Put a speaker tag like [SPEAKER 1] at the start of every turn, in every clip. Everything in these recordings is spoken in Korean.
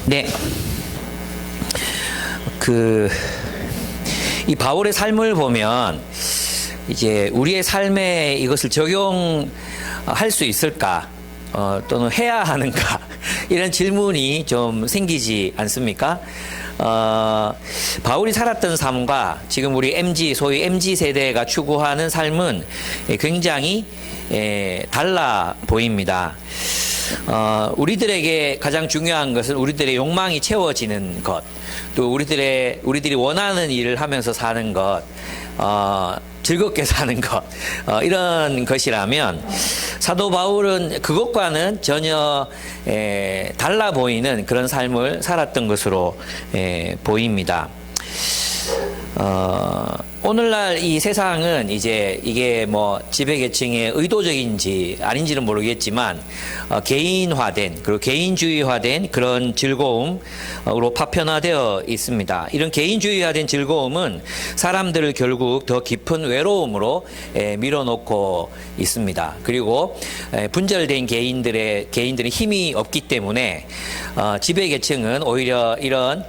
[SPEAKER 1] 네. 이 바울의 삶을 보면 이제 우리의 삶에 이것을 적용할 수 있을까? 또는 해야 하는가? 이런 질문이 좀 생기지 않습니까? 바울이 살았던 삶과 지금 우리 소위 MZ 세대가 추구하는 삶은 굉장히 달라 보입니다. 우리들에게 가장 중요한 것은 우리들의 욕망이 채워지는 것, 또 우리들이 원하는 일을 하면서 사는 것, 즐겁게 사는 것, 이런 것이라면 사도 바울은 그것과는 전혀 달라 보이는 그런 삶을 살았던 것으로 보입니다. 오늘날 이 세상은 이제 이게 뭐 지배계층의 의도적인지 아닌지는 모르겠지만 개인화된 그리고 개인주의화된 그런 즐거움으로 파편화되어 있습니다. 이런 개인주의화된 즐거움은 사람들을 결국 더 깊은 외로움으로 밀어놓고 있습니다. 그리고 분절된 개인들의 힘이 없기 때문에 지배계층은 오히려 이런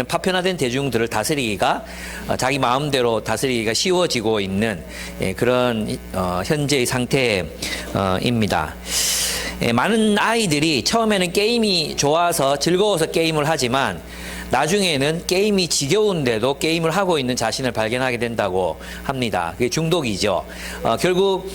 [SPEAKER 1] 파편화된 대중들을 다스리기가 자기 마음대로 다스리기가 쉬워지고 있는 그런 현재의 상태입니다. 많은 아이들이 처음에는 게임이 좋아서 즐거워서 게임을 하지만 나중에는 게임이 지겨운데도 게임을 하고 있는 자신을 발견하게 된다고 합니다. 그게 중독이죠. 결국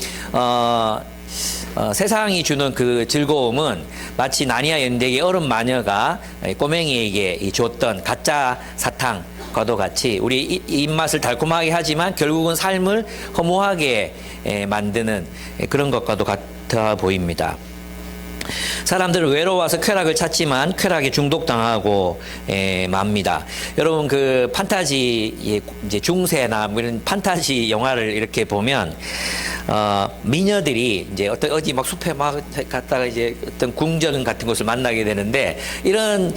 [SPEAKER 1] 세상이 주는 그 즐거움은 마치 나니아 연대의 얼음 마녀가 꼬맹이에게 줬던 가짜 사탕과도 같이 우리 입맛을 달콤하게 하지만 결국은 삶을 허무하게 만드는 그런 것과도 같아 보입니다. 사람들은 외로워서 쾌락을 찾지만 쾌락에 중독당하고 맙니다. 여러분 그 판타지 이제 중세나 뭐 이런 판타지 영화를 이렇게 보면 미녀들이 이제 어디 막 숲에 막 갔다가 이제 어떤 궁전 같은 곳을 만나게 되는데 이런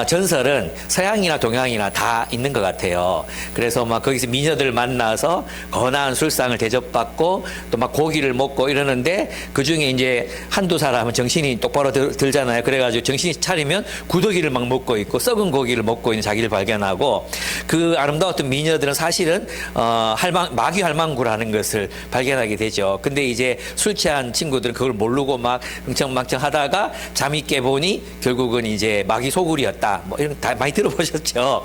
[SPEAKER 1] 전설은 서양이나 동양이나 다 있는 것 같아요. 그래서 막 거기서 미녀들 만나서 거나한 술상을 대접받고 또 막 고기를 먹고 이러는데 그 중에 이제 한두 사람은 정신이 똑바로 들잖아요. 그래가지고 정신이 차리면 구더기를 막 먹고 있고 썩은 고기를 먹고 있는 자기를 발견하고 그 아름다웠던 미녀들은 사실은 마귀 할망구라는 것을 발견하게 되죠. 근데 이제 술 취한 친구들은 그걸 모르고 막 흥청망청 하다가 잠이 깨보니 결국은 이제 마귀 소굴이었다. 뭐 이런 거 다 많이 들어보셨죠.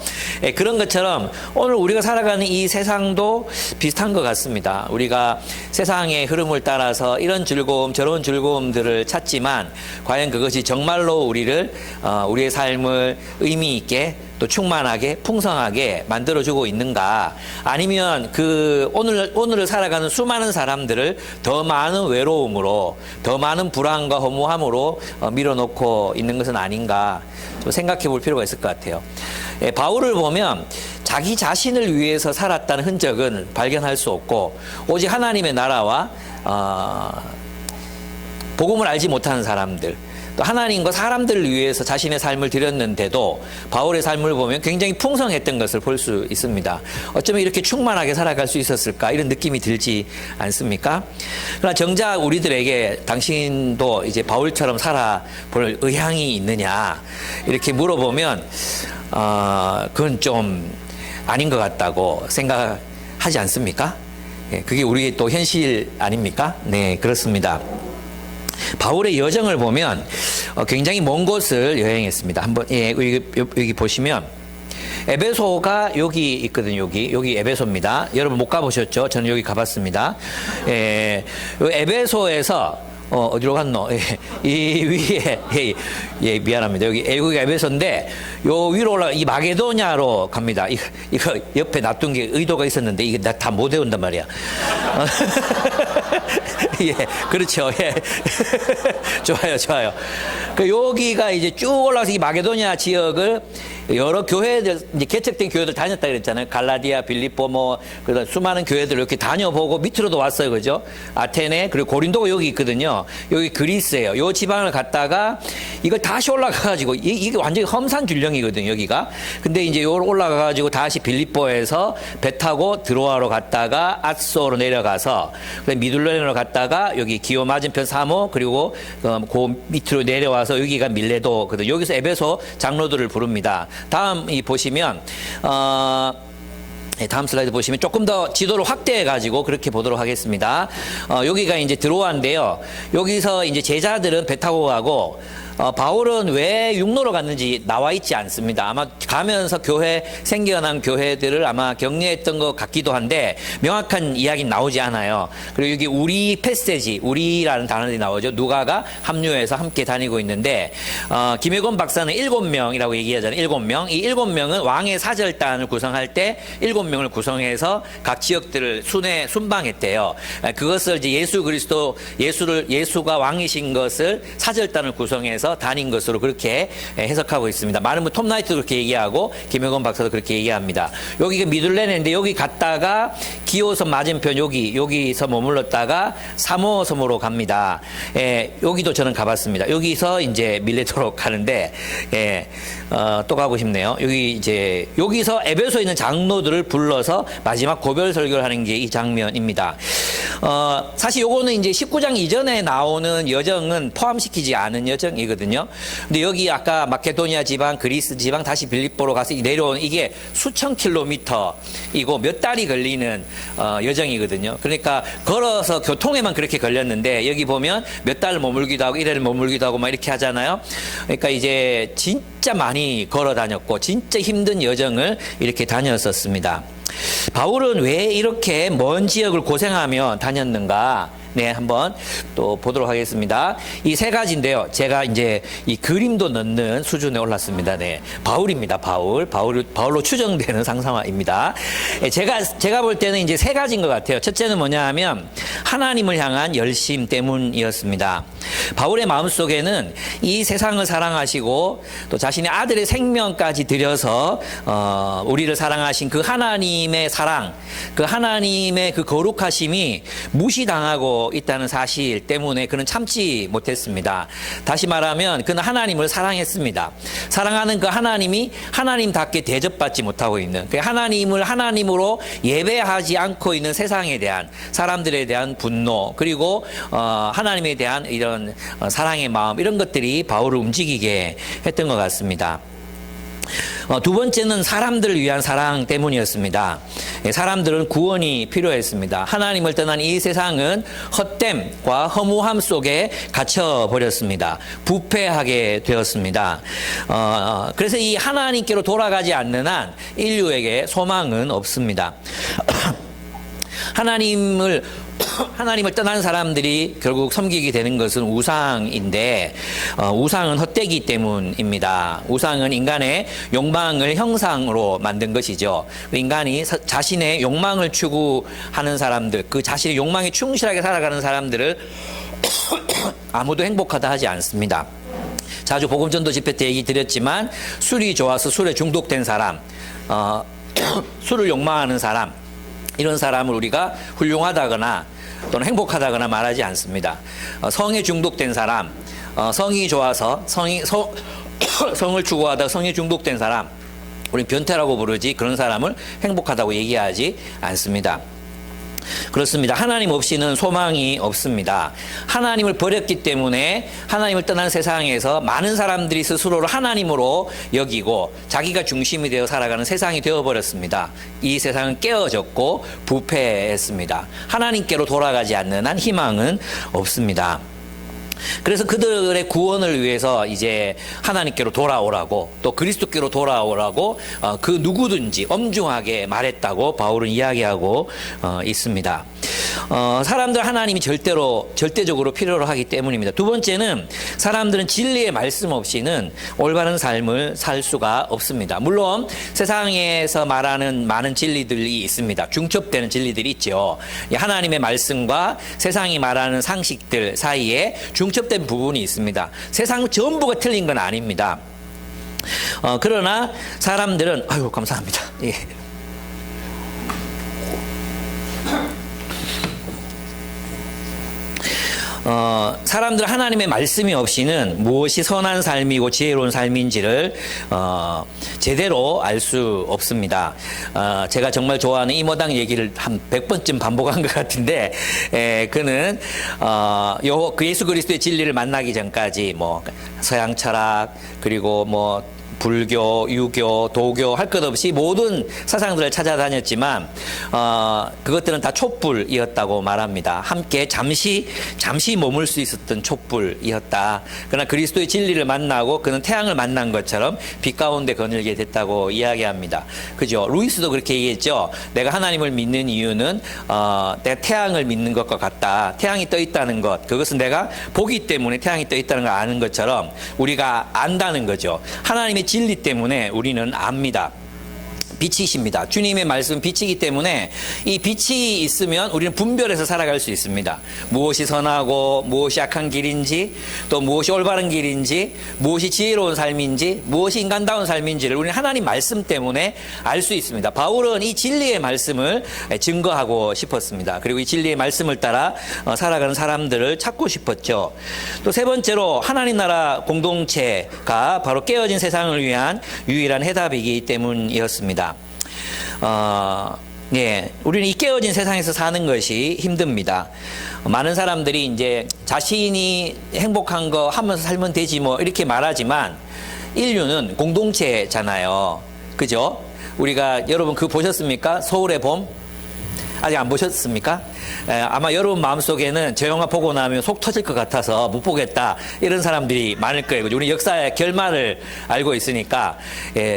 [SPEAKER 1] 그런 것처럼 오늘 우리가 살아가는 이 세상도 비슷한 것 같습니다. 우리가 세상의 흐름을 따라서 이런 즐거움 저런 즐거움들을 찾지만 과연 그것이 정말로 우리의 삶을 의미 있게 또 충만하게 풍성하게 만들어주고 있는가? 아니면 오늘을 살아가는 수많은 사람들을 더 많은 외로움으로, 더 많은 불안과 허무함으로 밀어놓고 있는 것은 아닌가? 좀 생각해 볼 필요가 있을 것 같아요. 바울을 보면 자기 자신을 위해서 살았다는 흔적은 발견할 수 없고, 오직 하나님의 나라와 복음을 알지 못하는 사람들, 또 하나님과 사람들을 위해서 자신의 삶을 드렸는데도 바울의 삶을 보면 굉장히 풍성했던 것을 볼 수 있습니다. 어쩌면 이렇게 충만하게 살아갈 수 있었을까 이런 느낌이 들지 않습니까? 그러나 정작 우리들에게 당신도 이제 바울처럼 살아볼 의향이 있느냐 이렇게 물어보면 그건 좀 아닌 것 같다고 생각하지 않습니까? 그게 우리의 또 현실 아닙니까? 네, 그렇습니다. 바울의 여정을 보면 굉장히 먼 곳을 여행했습니다. 한번 여기 보시면 에베소가 여기 있거든요. 여기 에베소입니다. 여러분 못 가보셨죠? 저는 여기 가봤습니다. 에베소에서 어디로 갔노? 이 위에 미안합니다. 여기가 에베소인데 요 위로 올라 이 마게도냐로 갑니다. 이거 옆에 놔둔 게 의도가 있었는데 이게 나 다 못 외운단 말이야. 예, 그렇죠. 예. 좋아요. 여기가 이제 쭉 올라가서 이 마게도냐 지역을 여러 교회들, 이제 개척된 교회들 다녔다 그랬잖아요. 갈라디아, 빌립보, 그다음 수많은 교회들 이렇게 다녀보고 밑으로도 왔어요. 그죠? 아테네, 그리고 고린도가 여기 있거든요. 여기 그리스예요. 요 지방을 갔다가 이걸 다시 올라가가지고, 이게 완전히 험산 균령이거든요. 여기가. 근데 이제 요 올라가가지고 다시 빌립보에서 배 타고 드로아로 갔다가 아소로 내려가서, 미둘레로 갔다가 여기 기호 맞은편 사모, 그리고 그 밑으로 내려와서 여기가 밀레도거든요. 여기서 에베소 장로들을 부릅니다. 다음 보시면 다음 슬라이드 보시면 조금 더 지도를 확대해 가지고 그렇게 보도록 하겠습니다. 여기가 이제 드로아인데요. 여기서 이제 제자들은 배 타고 가고 바울은 왜 육로로 갔는지 나와 있지 않습니다. 아마 가면서 생겨난 교회들을 아마 격려했던 것 같기도 한데 명확한 이야기는 나오지 않아요. 그리고 여기 우리 패세지, 우리라는 단어들이 나오죠. 누가가 합류해서 함께 다니고 있는데 김혜건 박사는 7명이라고 얘기하잖아요. 7명. 이 7명은 왕의 사절단을 구성할 때 7명을 구성해서 각 지역들을 순방했대요. 그것을 이제 예수가 왕이신 것을 사절단을 구성해서 다닌 것으로 그렇게 해석하고 있습니다. 많은 분 톰 나이트도 그렇게 얘기하고 김영건 박사도 그렇게 얘기합니다. 여기가 미둘레네인데 여기 갔다가 기호섬 맞은편 여기서 머물렀다가 사모섬으로 갑니다. 여기도 저는 가봤습니다. 여기서 이제 밀레토로 가는데 또 가고 싶네요. 여기서 에베소에 있는 장로들을 불러서 마지막 고별 설교를 하는 게 이 장면입니다. 사실 요거는 이제 19장 이전에 나오는 여정은 포함시키지 않은 여정이거든요. 근데 여기 아까 마케도니아 지방, 그리스 지방, 다시 빌립보로 가서 내려온 이게 수천 킬로미터이고 몇 달이 걸리는 여정이거든요. 그러니까 걸어서 교통에만 그렇게 걸렸는데 여기 보면 몇 달 머물기도 하고 이래를 머물기도 하고 막 이렇게 하잖아요. 그러니까 이제 진짜 많이 걸어 다녔고 진짜 힘든 여정을 이렇게 다녔었습니다. 바울은 왜 이렇게 먼 지역을 고생하며 다녔는가? 네, 한번 또 보도록 하겠습니다. 이 세 가지인데요. 제가 이제 이 그림도 넣는 수준에 올랐습니다. 네. 바울입니다. 바울로 추정되는 상상화입니다. 제가 볼 때는 이제 세 가지인 것 같아요. 첫째는 뭐냐 하면 하나님을 향한 열심 때문이었습니다. 바울의 마음속에는 이 세상을 사랑하시고 또 자신의 아들의 생명까지 들여서 우리를 사랑하신 그 하나님의 사랑, 그 하나님의 그 거룩하심이 무시당하고 있다는 사실 때문에 그는 참지 못했습니다. 다시 말하면 그는 하나님을 사랑했습니다. 사랑하는 그 하나님이 하나님답게 대접받지 못하고 있는, 그 하나님을 하나님으로 예배하지 않고 있는 세상에 대한, 사람들에 대한 분노, 그리고 하나님에 대한 이런 사랑의 마음, 이런 것들이 바울을 움직이게 했던 것 같습니다. 두 번째는 사람들을 위한 사랑 때문이었습니다. 사람들은 구원이 필요했습니다. 하나님을 떠난 이 세상은 헛됨과 허무함 속에 갇혀버렸습니다. 부패하게 되었습니다. 그래서 이 하나님께로 돌아가지 않는 한 인류에게 소망은 없습니다. 하나님을 떠난 사람들이 결국 섬기게 되는 것은 우상인데 우상은 헛되기 때문입니다. 우상은 인간의 욕망을 형상으로 만든 것이죠. 인간이 자신의 욕망을 추구하는 사람들, 그 자신의 욕망에 충실하게 살아가는 사람들을 아무도 행복하다 하지 않습니다. 자주 복음전도 집회 때 얘기 드렸지만 술이 좋아서 술에 중독된 사람, 술을 욕망하는 사람, 이런 사람을 우리가 훌륭하다거나 또는 행복하다거나 말하지 않습니다. 성에 중독된 사람, 성이 좋아서 성을 추구하다가 성에 중독된 사람, 우리는 변태라고 부르지 그런 사람을 행복하다고 얘기하지 않습니다. 그렇습니다. 하나님 없이는 소망이 없습니다. 하나님을 버렸기 때문에 하나님을 떠난 세상에서 많은 사람들이 스스로를 하나님으로 여기고 자기가 중심이 되어 살아가는 세상이 되어버렸습니다. 이 세상은 깨어졌고 부패했습니다. 하나님께로 돌아가지 않는 한 희망은 없습니다. 그래서 그들의 구원을 위해서 이제 하나님께로 돌아오라고, 또 그리스도께로 돌아오라고 그 누구든지 엄중하게 말했다고 바울은 이야기하고 있습니다. 사람들 하나님이 절대적으로 필요로 하기 때문입니다. 두 번째는 사람들은 진리의 말씀 없이는 올바른 삶을 살 수가 없습니다. 물론 세상에서 말하는 많은 진리들이 있습니다. 중첩되는 진리들이 있죠. 하나님의 말씀과 세상이 말하는 상식들 사이에 중첩된 부분이 있습니다. 세상 전부가 틀린 건 아닙니다. 그러나 사람들은 아유 감사합니다. 예. 사람들 하나님의 말씀이 없이는 무엇이 선한 삶이고 지혜로운 삶인지를 제대로 알 수 없습니다. 제가 정말 좋아하는 이모당 얘기를 한 100번쯤 반복한 것 같은데, 그는 그 예수 그리스도의 진리를 만나기 전까지 뭐 서양 철학 그리고 뭐 불교, 유교, 도교 할 것 없이 모든 사상들을 찾아다녔지만 그것들은 다 촛불이었다고 말합니다. 함께 잠시 머물 수 있었던 촛불이었다. 그러나 그리스도의 진리를 만나고 그는 태양을 만난 것처럼 빛 가운데 거닐게 됐다고 이야기합니다. 그죠? 루이스도 그렇게 얘기했죠. 내가 하나님을 믿는 이유는 내가 태양을 믿는 것과 같다. 태양이 떠 있다는 것, 그것은 내가 보기 때문에 태양이 떠 있다는 걸 아는 것처럼 우리가 안다는 거죠. 하나님의 진리 때문에 우리는 압니다. 빛이십니다. 주님의 말씀은 빛이기 때문에 이 빛이 있으면 우리는 분별해서 살아갈 수 있습니다. 무엇이 선하고 무엇이 악한 길인지, 또 무엇이 올바른 길인지, 무엇이 지혜로운 삶인지, 무엇이 인간다운 삶인지를 우리는 하나님 말씀 때문에 알 수 있습니다. 바울은 이 진리의 말씀을 증거하고 싶었습니다. 그리고 이 진리의 말씀을 따라 살아가는 사람들을 찾고 싶었죠. 또 세 번째로 하나님 나라 공동체가 바로 깨어진 세상을 위한 유일한 해답이기 때문이었습니다. 우리는 이 깨어진 세상에서 사는 것이 힘듭니다. 많은 사람들이 이제 자신이 행복한 거 하면서 살면 되지 뭐 이렇게 말하지만 인류는 공동체잖아요. 그죠? 우리가 여러분 그거 보셨습니까? 서울의 봄? 아직 안 보셨습니까? 아마 여러분 마음속에는 저 영화 보고 나면 속 터질 것 같아서 못 보겠다 이런 사람들이 많을 거예요. 우리 역사의 결말을 알고 있으니까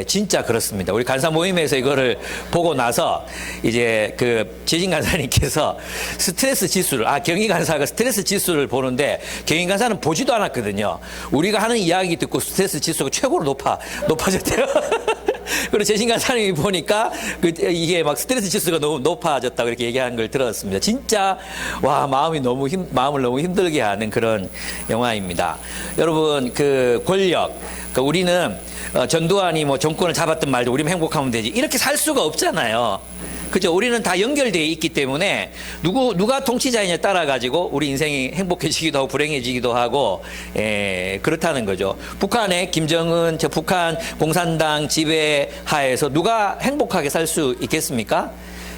[SPEAKER 1] 진짜 그렇습니다. 우리 간사 모임에서 이거를 보고 나서 이제 그 재진 간사님께서 스트레스 지수를 경희 간사가 스트레스 지수를 보는데 경희 간사는 보지도 않았거든요. 우리가 하는 이야기 듣고 스트레스 지수가 최고로 높아졌대요. 그리고 재신 간사님이 보니까 이게 막 스트레스 지수가 너무 높아졌다고 이렇게 얘기하는 걸 들었습니다. 진짜 마음을 너무 힘들게 하는 그런 영화입니다. 여러분 그 권력, 우리는 전두환이 뭐 정권을 잡았든 말든 우리는 행복하면 되지 이렇게 살 수가 없잖아요. 그죠? 우리는 다 연결되어 있기 때문에 누가 통치자이냐 따라 가지고 우리 인생이 행복해지기도 하고 불행해지기도 하고 그렇다는 거죠. 북한의 김정은 북한 공산당 지배하에서 누가 행복하게 살 수 있겠습니까?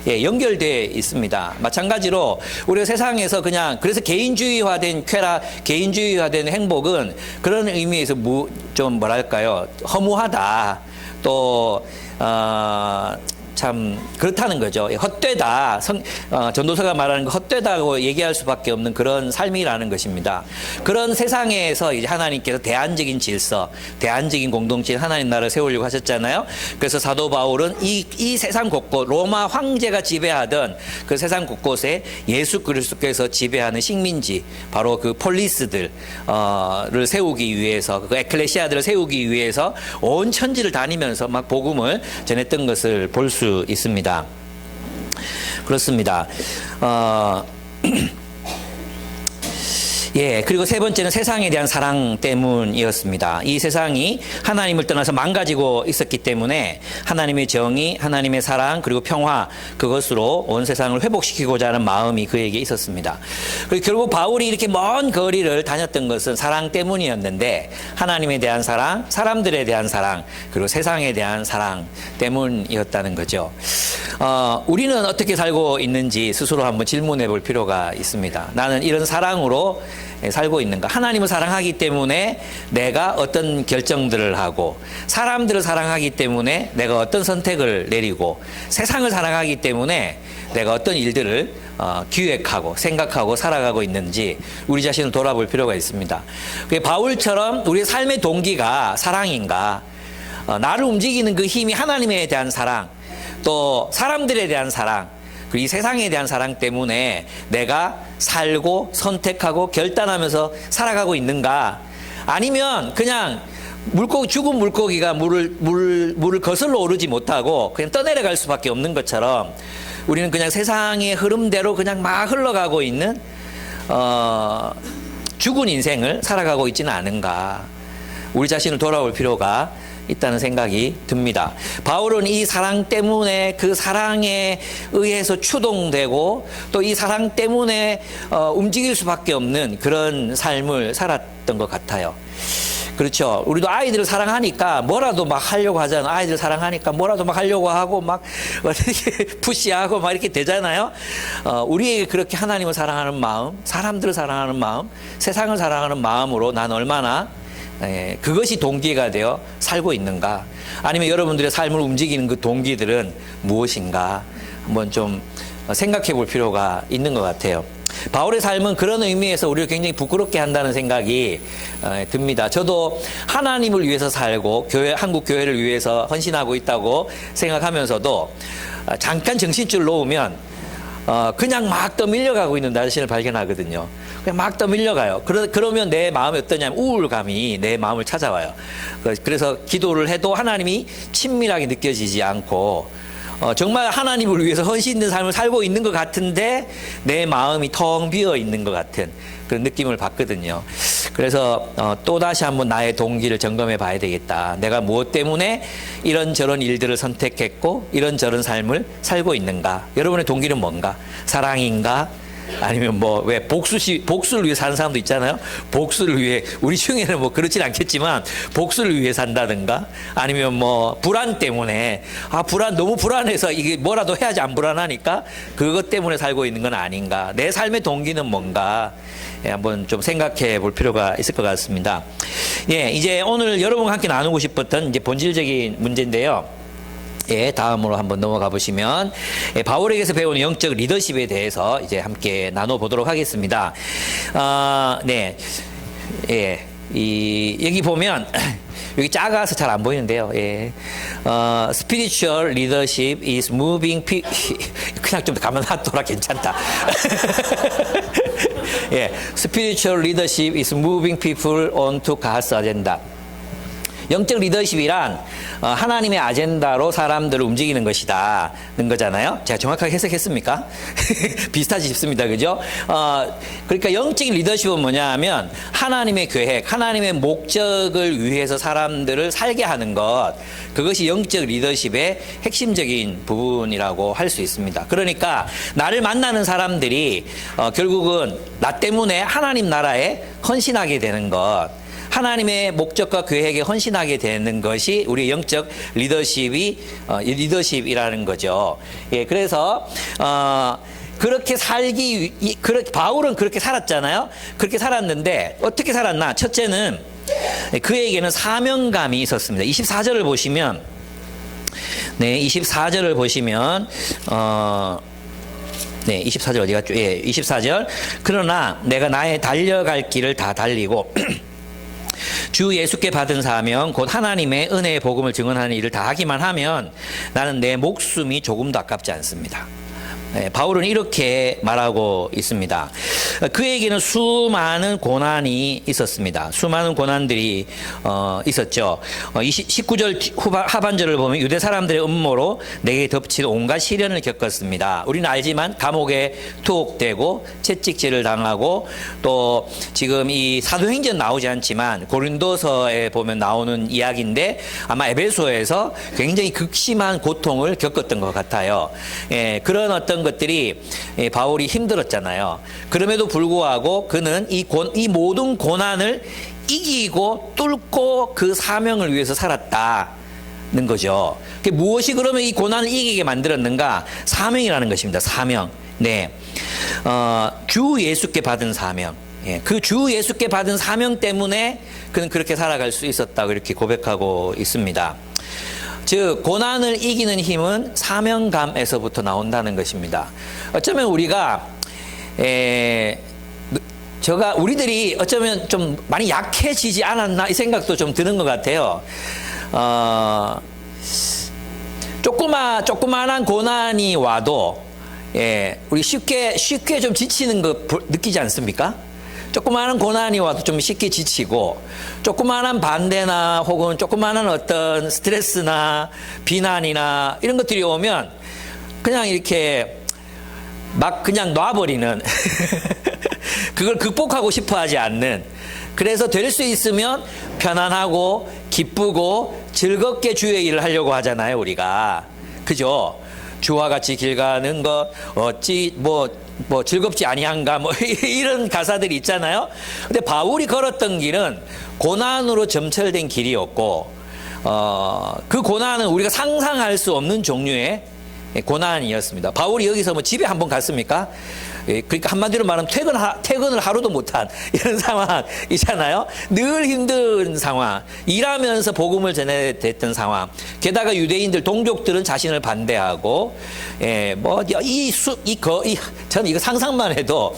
[SPEAKER 1] 연결되어 있습니다. 마찬가지로 우리가 세상에서 그래서 개인주의화된 쾌락, 개인주의화된 행복은 그런 의미에서 좀 뭐랄까요, 허무하다. 또 참 그렇다는 거죠. 헛되다. 전도서가 말하는 거 헛되다고 얘기할 수밖에 없는 그런 삶이라는 것입니다. 그런 세상에서 이제 하나님께서 대안적인 질서, 대안적인 공동체 하나님 나라를 세우려고 하셨잖아요. 그래서 사도 바울은 이 세상 곳곳 로마 황제가 지배하던 그 세상 곳곳에 예수 그리스도께서 지배하는 식민지, 바로 그 폴리스들을 세우기 위해서, 그 에클레시아들을 세우기 위해서 온 천지를 다니면서 막 복음을 전했던 것을 볼 수 있습니다. 그렇습니다. 그리고 세 번째는 세상에 대한 사랑 때문이었습니다. 이 세상이 하나님을 떠나서 망가지고 있었기 때문에 하나님의 정의, 하나님의 사랑, 그리고 평화, 그것으로 온 세상을 회복시키고자 하는 마음이 그에게 있었습니다. 그리고 결국 바울이 이렇게 먼 거리를 다녔던 것은 사랑 때문이었는데, 하나님에 대한 사랑, 사람들에 대한 사랑, 그리고 세상에 대한 사랑 때문이었다는 거죠. 우리는 어떻게 살고 있는지 스스로 한번 질문해 볼 필요가 있습니다. 나는 이런 사랑으로 살고 있는가? 하나님을 사랑하기 때문에 내가 어떤 결정들을 하고, 사람들을 사랑하기 때문에 내가 어떤 선택을 내리고, 세상을 사랑하기 때문에 내가 어떤 일들을 기획하고 생각하고 살아가고 있는지 우리 자신을 돌아볼 필요가 있습니다. 바울처럼 우리의 삶의 동기가 사랑인가? 나를 움직이는 그 힘이 하나님에 대한 사랑, 또 사람들에 대한 사랑, 그리고 이 세상에 대한 사랑 때문에 내가 살고 선택하고 결단하면서 살아가고 있는가? 아니면 그냥 죽은 물고기가 물을 거슬러 오르지 못하고 그냥 떠내려갈 수밖에 없는 것처럼 우리는 그냥 세상의 흐름대로 그냥 막 흘러가고 있는 죽은 인생을 살아가고 있지는 않은가? 우리 자신을 돌아볼 필요가 있다는 생각이 듭니다. 바울은 이 사랑 때문에 그 사랑에 의해서 추동되고 또 이 사랑 때문에 움직일 수밖에 없는 그런 삶을 살았던 것 같아요. 그렇죠. 우리도 아이들을 사랑하니까 뭐라도 막 하려고 하잖아. 아이들 사랑하니까 뭐라도 막 하려고 하고 막 이렇게 푸시하고 막 이렇게 되잖아요. 우리에게 그렇게 하나님을 사랑하는 마음, 사람들을 사랑하는 마음, 세상을 사랑하는 마음으로 난 얼마나 그것이 동기가 되어 살고 있는가? 아니면 여러분들의 삶을 움직이는 그 동기들은 무엇인가? 한번 좀 생각해 볼 필요가 있는 것 같아요. 바울의 삶은 그런 의미에서 우리를 굉장히 부끄럽게 한다는 생각이 듭니다. 저도 하나님을 위해서 살고 한국 교회를 위해서 헌신하고 있다고 생각하면서도 잠깐 정신줄 놓으면 그냥 막 떠밀려가고 있는 나 자신을 발견하거든요. 그냥 막 떠밀려가요. 그러면 내 마음이 어떠냐면 우울감이 내 마음을 찾아와요. 그래서 기도를 해도 하나님이 친밀하게 느껴지지 않고 정말 하나님을 위해서 헌신 있는 삶을 살고 있는 것 같은데 내 마음이 텅 비어 있는 것 같은 그런 느낌을 받거든요. 그래서 또다시 한번 나의 동기를 점검해 봐야 되겠다. 내가 무엇 때문에 이런저런 일들을 선택했고 이런저런 삶을 살고 있는가. 여러분의 동기는 뭔가? 사랑인가? 아니면 왜 복수를 위해 사는 사람도 있잖아요. 복수를 위해, 우리 중에는 그렇진 않겠지만 복수를 위해 산다든가, 아니면 불안 때문에 너무 불안해서 이게 뭐라도 해야지 안 불안하니까 그것 때문에 살고 있는 건 아닌가. 내 삶의 동기는 뭔가 한번 좀 생각해 볼 필요가 있을 것 같습니다. 이제 오늘 여러분과 함께 나누고 싶었던 이제 본질적인 문제인데요. 다음으로 한번 넘어가 보시면 바울에게서 배우는 영적 리더십에 대해서 이제 함께 나눠보도록 하겠습니다. 여기 보면 여기 작아서 잘 안 보이는데요. Spiritual leadership is moving 그냥 좀 가만 놔둬라 괜찮다. Spiritual leadership is moving people onto God's agenda. 영적 리더십이란 하나님의 아젠다로 사람들을 움직이는 것이다는 거잖아요. 제가 정확하게 해석했습니까? 비슷하지 싶습니다. 그죠? 그러니까 영적인 리더십은 뭐냐 하면 하나님의 계획, 하나님의 목적을 위해서 사람들을 살게 하는 것, 그것이 영적 리더십의 핵심적인 부분이라고 할 수 있습니다. 그러니까 나를 만나는 사람들이 결국은 나 때문에 하나님 나라에 헌신하게 되는 것, 하나님의 목적과 계획에 헌신하게 되는 것이 우리의 영적 리더십이라는 거죠. 그래서 그렇게 바울은 그렇게 살았잖아요. 그렇게 살았는데 어떻게 살았나? 첫째는 그에게는 사명감이 있었습니다. 24절을 보시면 24절을 보시면 24절 어디 갔죠? 24절. 그러나 내가 나의 달려갈 길을 다 달리고 주 예수께 받은 사명 곧 하나님의 은혜의 복음을 증언하는 일을 다 하기만 하면 나는 내 목숨이 조금도 아깝지 않습니다. 바울은 이렇게 말하고 있습니다. 그에게는 수많은 고난이 있었습니다. 수많은 고난들이 있었죠. 19절 하반절을 보면 유대 사람들의 음모로 내게 덮친 온갖 시련을 겪었습니다. 우리는 알지만 감옥에 투옥되고 채찍질을 당하고 또 지금 이 사도행전 나오지 않지만 고린도서에 보면 나오는 이야기인데 아마 에베소에서 굉장히 극심한 고통을 겪었던 것 같아요. 그런 어떤 것들이 바울이 힘들었잖아요. 그럼에도 불구하고 그는 이 모든 고난을 이기고 뚫고 그 사명을 위해서 살았다는 거죠. 무엇이 그러면 이 고난을 이기게 만들었는가? 사명이라는 것입니다. 사명. 주 예수께 받은 사명. 그 주 예수께 받은 사명 때문에 그는 그렇게 살아갈 수 있었다고 이렇게 고백하고 있습니다. 즉 고난을 이기는 힘은 사명감에서부터 나온다는 것입니다. 어쩌면 우리들이 어쩌면 좀 많이 약해지지 않았나 이 생각도 좀 드는 것 같아요. 조그만한 고난이 와도 우리 쉽게 좀 지치는 거 느끼지 않습니까? 조그마한 고난이 와도 좀 쉽게 지치고, 조그마한 반대나 혹은 조그마한 어떤 스트레스나 비난이나 이런 것들이 오면 그냥 이렇게 막 그냥 놔버리는 그걸 극복하고 싶어 하지 않는. 그래서 될 수 있으면 편안하고 기쁘고 즐겁게 주의 일을 하려고 하잖아요, 우리가. 그죠? 주와 같이 길 가는 것 어찌 뭐 즐겁지 아니한가 뭐 이런 가사들이 있잖아요. 근데 바울이 걸었던 길은 고난으로 점철된 길이었고 그 고난은 우리가 상상할 수 없는 종류의 고난이었습니다. 바울이 여기서 뭐 집에 한번 갔습니까? 그러니까 한마디로 말하면 퇴근을 하루도 못한 이런 상황이잖아요. 늘 힘든 상황, 일하면서 복음을 전해야 됐던 상황. 게다가 유대인들 동족들은 자신을 반대하고, 저는 이거 상상만 해도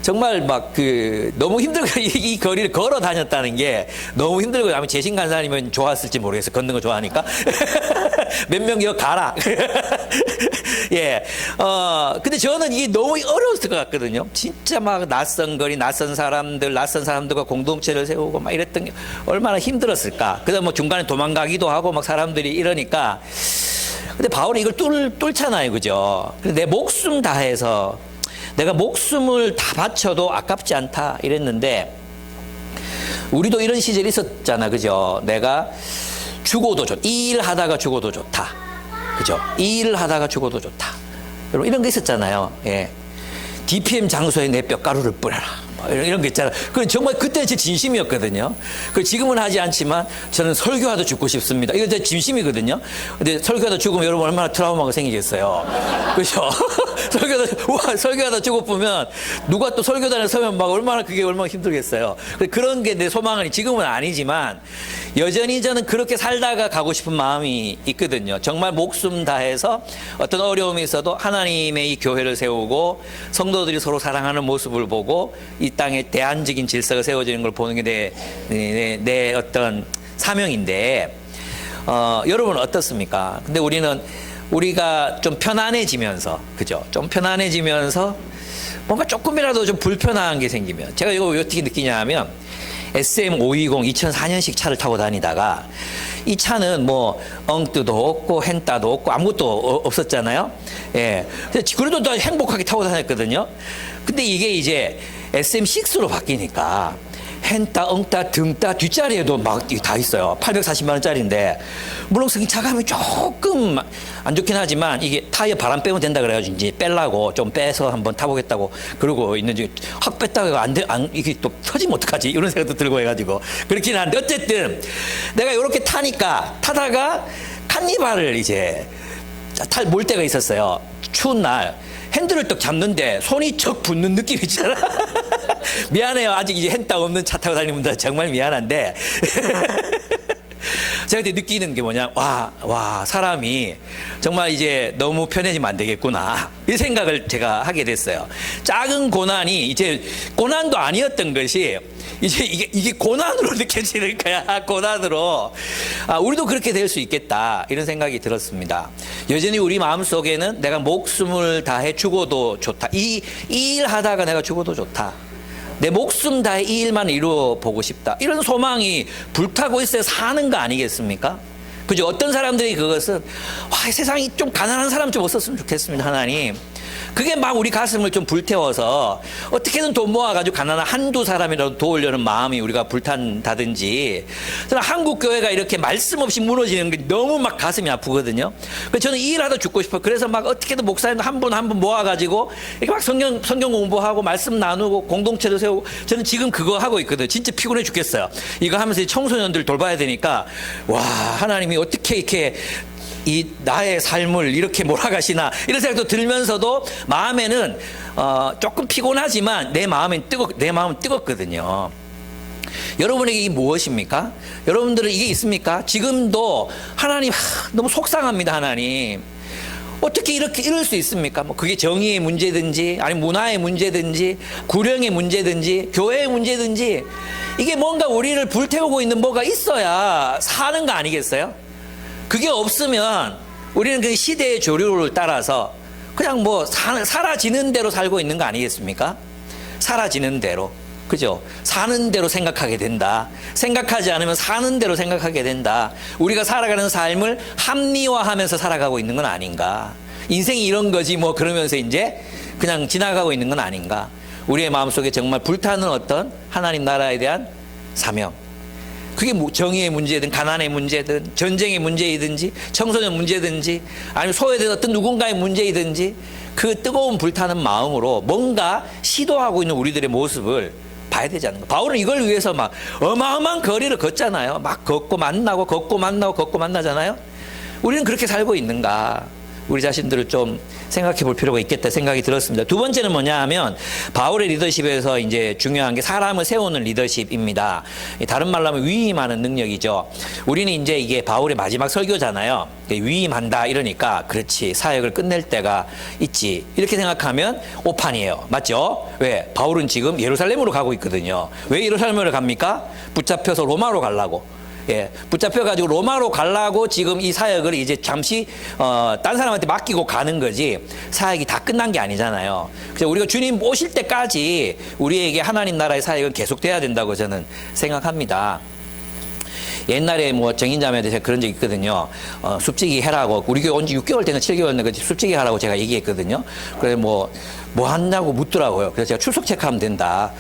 [SPEAKER 1] 정말 막 너무 힘들고 이 거리를 걸어 다녔다는 게 너무 힘들고, 아마 재신 간사님은 좋았을지 모르겠어요. 걷는 거 좋아하니까. 몇 명 이거 가라. 예. 근데 저는 이게 너무 어려웠을 것 같거든요. 진짜 막 낯선 거리, 낯선 사람들과 공동체를 세우고 막 이랬던 게 얼마나 힘들었을까. 그다음 뭐 중간에 도망가기도 하고 막 사람들이 이러니까. 근데 바울이 이걸 뚫잖아요. 그죠? 내 목숨 다해서 내가 목숨을 다 바쳐도 아깝지 않다 이랬는데, 우리도 이런 시절이 있었잖아. 그죠? 내가 죽어도 이 일 하다가 죽어도 좋다. 그죠? 이 일을 하다가 죽어도 좋다. 여러분, 이런 게 있었잖아요. 예. DPM 장소에 내 뼈가루를 뿌려라. 뭐 이런 게 있잖아요. 그건 정말 그때 제 진심이었거든요. 지금은 하지 않지만 저는 설교하다 죽고 싶습니다. 이거 제 진심이거든요. 근데 설교하다 죽으면 여러분 얼마나 트라우마가 생기겠어요. 그죠? 설교하다 죽어보면 누가 또 설교단에 서면 막 얼마나 힘들겠어요. 그런 게 내 소망은 지금은 아니지만 여전히 저는 그렇게 살다가 가고 싶은 마음이 있거든요. 정말 목숨 다해서 어떤 어려움이 있어도 하나님의 이 교회를 세우고 성도들이 서로 사랑하는 모습을 보고 이 땅에 대안적인 질서가 세워지는 걸 보는 게 내 어떤 사명인데, 여러분은 어떻습니까? 근데 우리가 좀 편안해지면서, 그죠? 좀 편안해지면서 뭔가 조금이라도 좀 불편한 게 생기면, 제가 이거 어떻게 느끼냐 하면, SM520 2004년식 차를 타고 다니다가 이 차는 뭐 엉뜨도 없고 헨따도 없고 아무것도 없었잖아요. 예. 그래도 더 행복하게 타고 다녔거든요. 근데 이게 이제 SM6로 바뀌니까 헨따, 엉따, 등따 뒷자리에도 막 다 있어요. 840만 원짜리인데, 물론 승차가 하면 조금 안 좋긴 하지만 이게 타이어 바람 빼면 된다 그래가지고 이제 빼려고 좀 빼서 한번 타보겠다고 그러고 있는 중에, 확 뺐다가 이게 또 터지면 어떡하지? 이런 생각도 들고 해가지고 그렇긴 한데, 어쨌든 내가 이렇게 타다가 칸니발을 이제 몰 때가 있었어요. 추운 날. 핸들을 딱 잡는데 손이 적 붙는 느낌 있잖아. 미안해요. 아직 이제 핸따 없는 차 타고 다니는 분들 정말 미안한데. 제가 그때 느끼는 게 뭐냐. 사람이 정말 이제 너무 편해지면 안 되겠구나. 이 생각을 제가 하게 됐어요. 작은 고난이 이제 고난도 아니었던 것이 이제 이게 고난으로 느껴지는 거야. 고난으로. 우리도 그렇게 될 수 있겠다. 이런 생각이 들었습니다. 여전히 우리 마음속에는 내가 목숨을 다해 죽어도 좋다. 이 일 하다가 내가 죽어도 좋다. 내 목숨 다해 이 일만 이루어 보고 싶다. 이런 소망이 불타고 있어야 사는 거 아니겠습니까? 그죠? 어떤 사람들이 그것은 세상이 좀 가난한 사람 좀 없었으면 좋겠습니다, 하나님. 그게 막 우리 가슴을 좀 불태워서 어떻게든 돈 모아가지고 가난한 한두 사람이라도 도우려는 마음이 우리가 불탄다든지. 저는 한국 교회가 이렇게 말씀 없이 무너지는 게 너무 막 가슴이 아프거든요. 그래서 저는 이 일하다 죽고 싶어요. 그래서 막 어떻게든 목사님 한 분 모아가지고 이렇게 막 성경 공부하고 말씀 나누고 공동체도 세우고, 저는 지금 그거 하고 있거든요. 진짜 피곤해 죽겠어요. 이거 하면서 청소년들 돌봐야 되니까, 하나님이 어떻게 이렇게 이 나의 삶을 이렇게 몰아가시나, 이런 생각도 들면서도 마음에는 조금 피곤하지만 내 마음은 뜨겁거든요. 여러분에게 이게 무엇입니까? 여러분들은 이게 있습니까? 지금도 하나님, 너무 속상합니다. 하나님, 어떻게 이럴 수 있습니까? 뭐 그게 정의의 문제든지, 아니 문화의 문제든지, 구령의 문제든지, 교회의 문제든지, 이게 뭔가 우리를 불태우고 있는 뭐가 있어야 사는 거 아니겠어요? 그게 없으면 우리는 그 시대의 조류를 따라서 그냥 뭐 사라지는 대로 살고 있는 거 아니겠습니까? 사라지는 대로. 그죠? 사는 대로 생각하게 된다. 생각하지 않으면 사는 대로 생각하게 된다. 우리가 살아가는 삶을 합리화하면서 살아가고 있는 건 아닌가. 인생이 이런 거지 뭐 그러면서 이제 그냥 지나가고 있는 건 아닌가. 우리의 마음속에 정말 불타는 어떤 하나님 나라에 대한 사명. 그게 뭐 정의의 문제든 가난의 문제든 전쟁의 문제이든지 청소년 문제든지 아니면 소외된 어떤 누군가의 문제이든지 그 뜨거운 불타는 마음으로 뭔가 시도하고 있는 우리들의 모습을 봐야 되지 않는가. 바울은 이걸 위해서 막 어마어마한 거리를 걷잖아요. 막 걷고 만나고 걷고 만나고 걷고 만나잖아요. 우리는 그렇게 살고 있는가. 우리 자신들을 좀 생각해 볼 필요가 있겠다 생각이 들었습니다. 두 번째는 뭐냐 하면 바울의 리더십에서 이제 중요한 게 사람을 세우는 리더십입니다. 다른 말로 하면 위임하는 능력이죠. 우리는 이제 이게 바울의 마지막 설교잖아요. 위임한다 이러니까 그렇지 사역을 끝낼 때가 있지 이렇게 생각하면 오판이에요. 맞죠? 왜? 바울은 지금 예루살렘으로 가고 있거든요. 왜 예루살렘으로 갑니까? 붙잡혀서 로마로 가려고. 예, 붙잡혀가지고 로마로 가려고 지금 이 사역을 이제 잠시 딴 사람한테 맡기고 가는 거지 사역이 다 끝난 게 아니잖아요. 그래서 우리가 주님 오실 때까지 우리에게 하나님 나라의 사역은 계속돼야 된다고 저는 생각합니다. 옛날에 뭐 정인자매한테 제가 그런 적 있거든요. 숲지기 해라고 우리 교회 온 지 6개월 되는 7개월 되는 숲지기 하라고 제가 얘기했거든요. 그래서 뭐 한다고 묻더라고요. 그래서 제가 출석 체크하면 된다.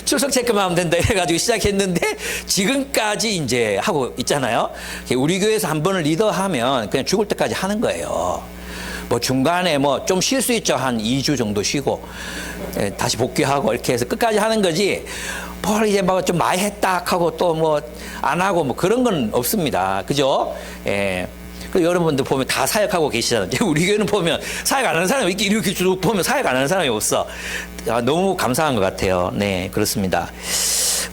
[SPEAKER 1] 출석 체크만 하면 된다 해가지고 시작했는데 지금까지 이제 하고 있잖아요. 우리 교회에서 한 번을 리더하면 그냥 죽을 때까지 하는 거예요. 뭐 중간에 뭐 좀 쉴 수 있죠. 한 2주 정도 쉬고 다시 복귀하고 이렇게 해서 끝까지 하는 거지. 뭘 이제 뭐 좀 많이 했다 하고 또 뭐 안 하고 뭐 그런 건 없습니다. 그죠? 예. 여러분들 보면 다 사역하고 계시잖아요. 우리 교회는 보면 사역 안 하는 사람이 이렇게 쭉 보면 사역 안 하는 사람이 없어. 너무 감사한 것 같아요. 네, 그렇습니다.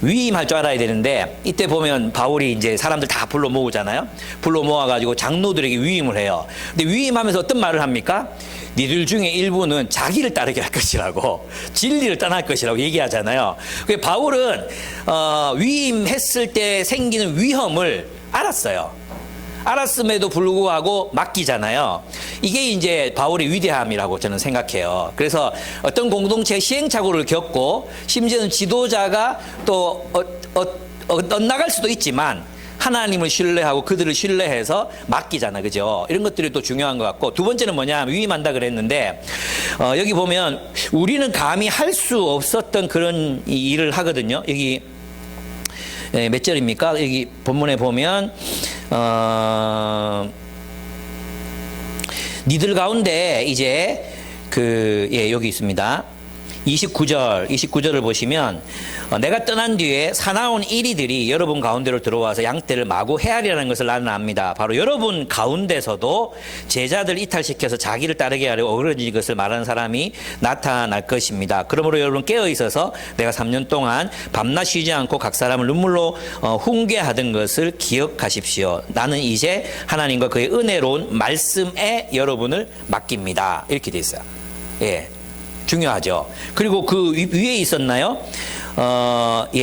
[SPEAKER 1] 위임할 줄 알아야 되는데 이때 보면 바울이 이제 사람들 다 불러 모으잖아요. 불러 모아가지고 장로들에게 위임을 해요. 근데 위임하면서 어떤 말을 합니까? 니들 중에 일부는 자기를 따르게 할 것이라고 진리를 떠날 것이라고 얘기하잖아요. 바울은 위임했을 때 생기는 위험을 알았어요. 알았음에도 불구하고 맡기잖아요. 이게 이제 바울의 위대함이라고 저는 생각해요. 그래서 어떤 공동체의 시행착오를 겪고 심지어는 지도자가 또 엇나갈 수도 있지만 하나님을 신뢰하고 그들을 신뢰해서 맡기잖아. 그죠? 이런 것들이 또 중요한 것 같고 두 번째는 뭐냐 위임한다 그랬는데 여기 보면 우리는 감히 할 수 없었던 그런 일을 하거든요. 여기 몇 절입니까? 여기 본문에 보면 니들 가운데 이제 여기 있습니다. 29절을 보시면 내가 떠난 뒤에 사나운 이리들이 여러분 가운데로 들어와서 양떼를 마구 헤아리라는 것을 나는 압니다. 바로 여러분 가운데서도 제자들 이탈시켜서 자기를 따르게 하려 어그러진 것을 말하는 사람이 나타날 것입니다. 그러므로 여러분 깨어 있어서 내가 3년 동안 밤낮 쉬지 않고 각 사람을 눈물로 훈계하던 것을 기억하십시오. 나는 이제 하나님과 그의 은혜로운 말씀에 여러분을 맡깁니다. 이렇게 돼 있어요. 예. 중요하죠. 그리고 그 위에 있었나요?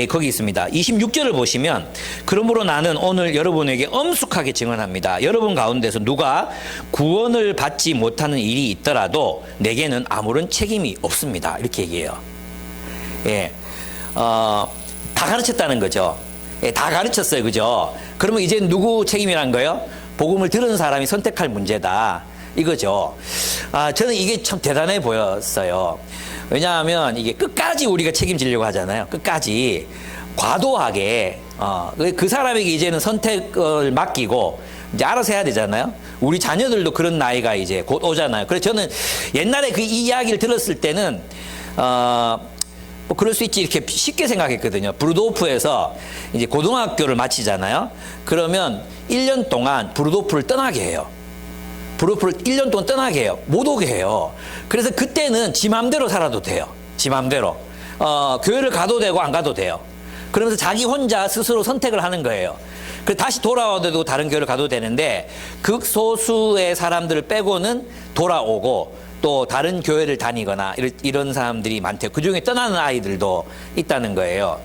[SPEAKER 1] 거기 있습니다. 26절을 보시면 그러므로 나는 오늘 여러분에게 엄숙하게 증언합니다. 여러분 가운데서 누가 구원을 받지 못하는 일이 있더라도 내게는 아무런 책임이 없습니다. 이렇게 얘기해요. 예, 다 가르쳤다는 거죠. 예, 다 가르쳤어요. 그죠? 그러면 이제 누구 책임이란 거예요? 복음을 들은 사람이 선택할 문제다. 이거죠. 저는 이게 참 대단해 보였어요. 왜냐하면 이게 끝까지 우리가 책임지려고 하잖아요. 끝까지 과도하게 그 사람에게 이제는 선택을 맡기고 이제 알아서 해야 되잖아요. 우리 자녀들도 그런 나이가 이제 곧 오잖아요. 그래서 저는 옛날에 그 이야기를 들었을 때는 뭐 그럴 수 있지 이렇게 쉽게 생각했거든요. 브루도프에서 이제 고등학교를 마치잖아요. 그러면 1년 동안 브루도프를 떠나게 해요. 브루도프를 1년 동안 떠나게 해요. 못 오게 해요. 그래서 그때는 지 맘대로 살아도 돼요. 지 맘대로. 교회를 가도 되고 안 가도 돼요. 그러면서 자기 혼자 스스로 선택을 하는 거예요. 그래서 다시 돌아와도 다른 교회를 가도 되는데 극소수의 사람들을 빼고는 돌아오고 또 다른 교회를 다니거나 이런 사람들이 많대요. 그중에 떠나는 아이들도 있다는 거예요.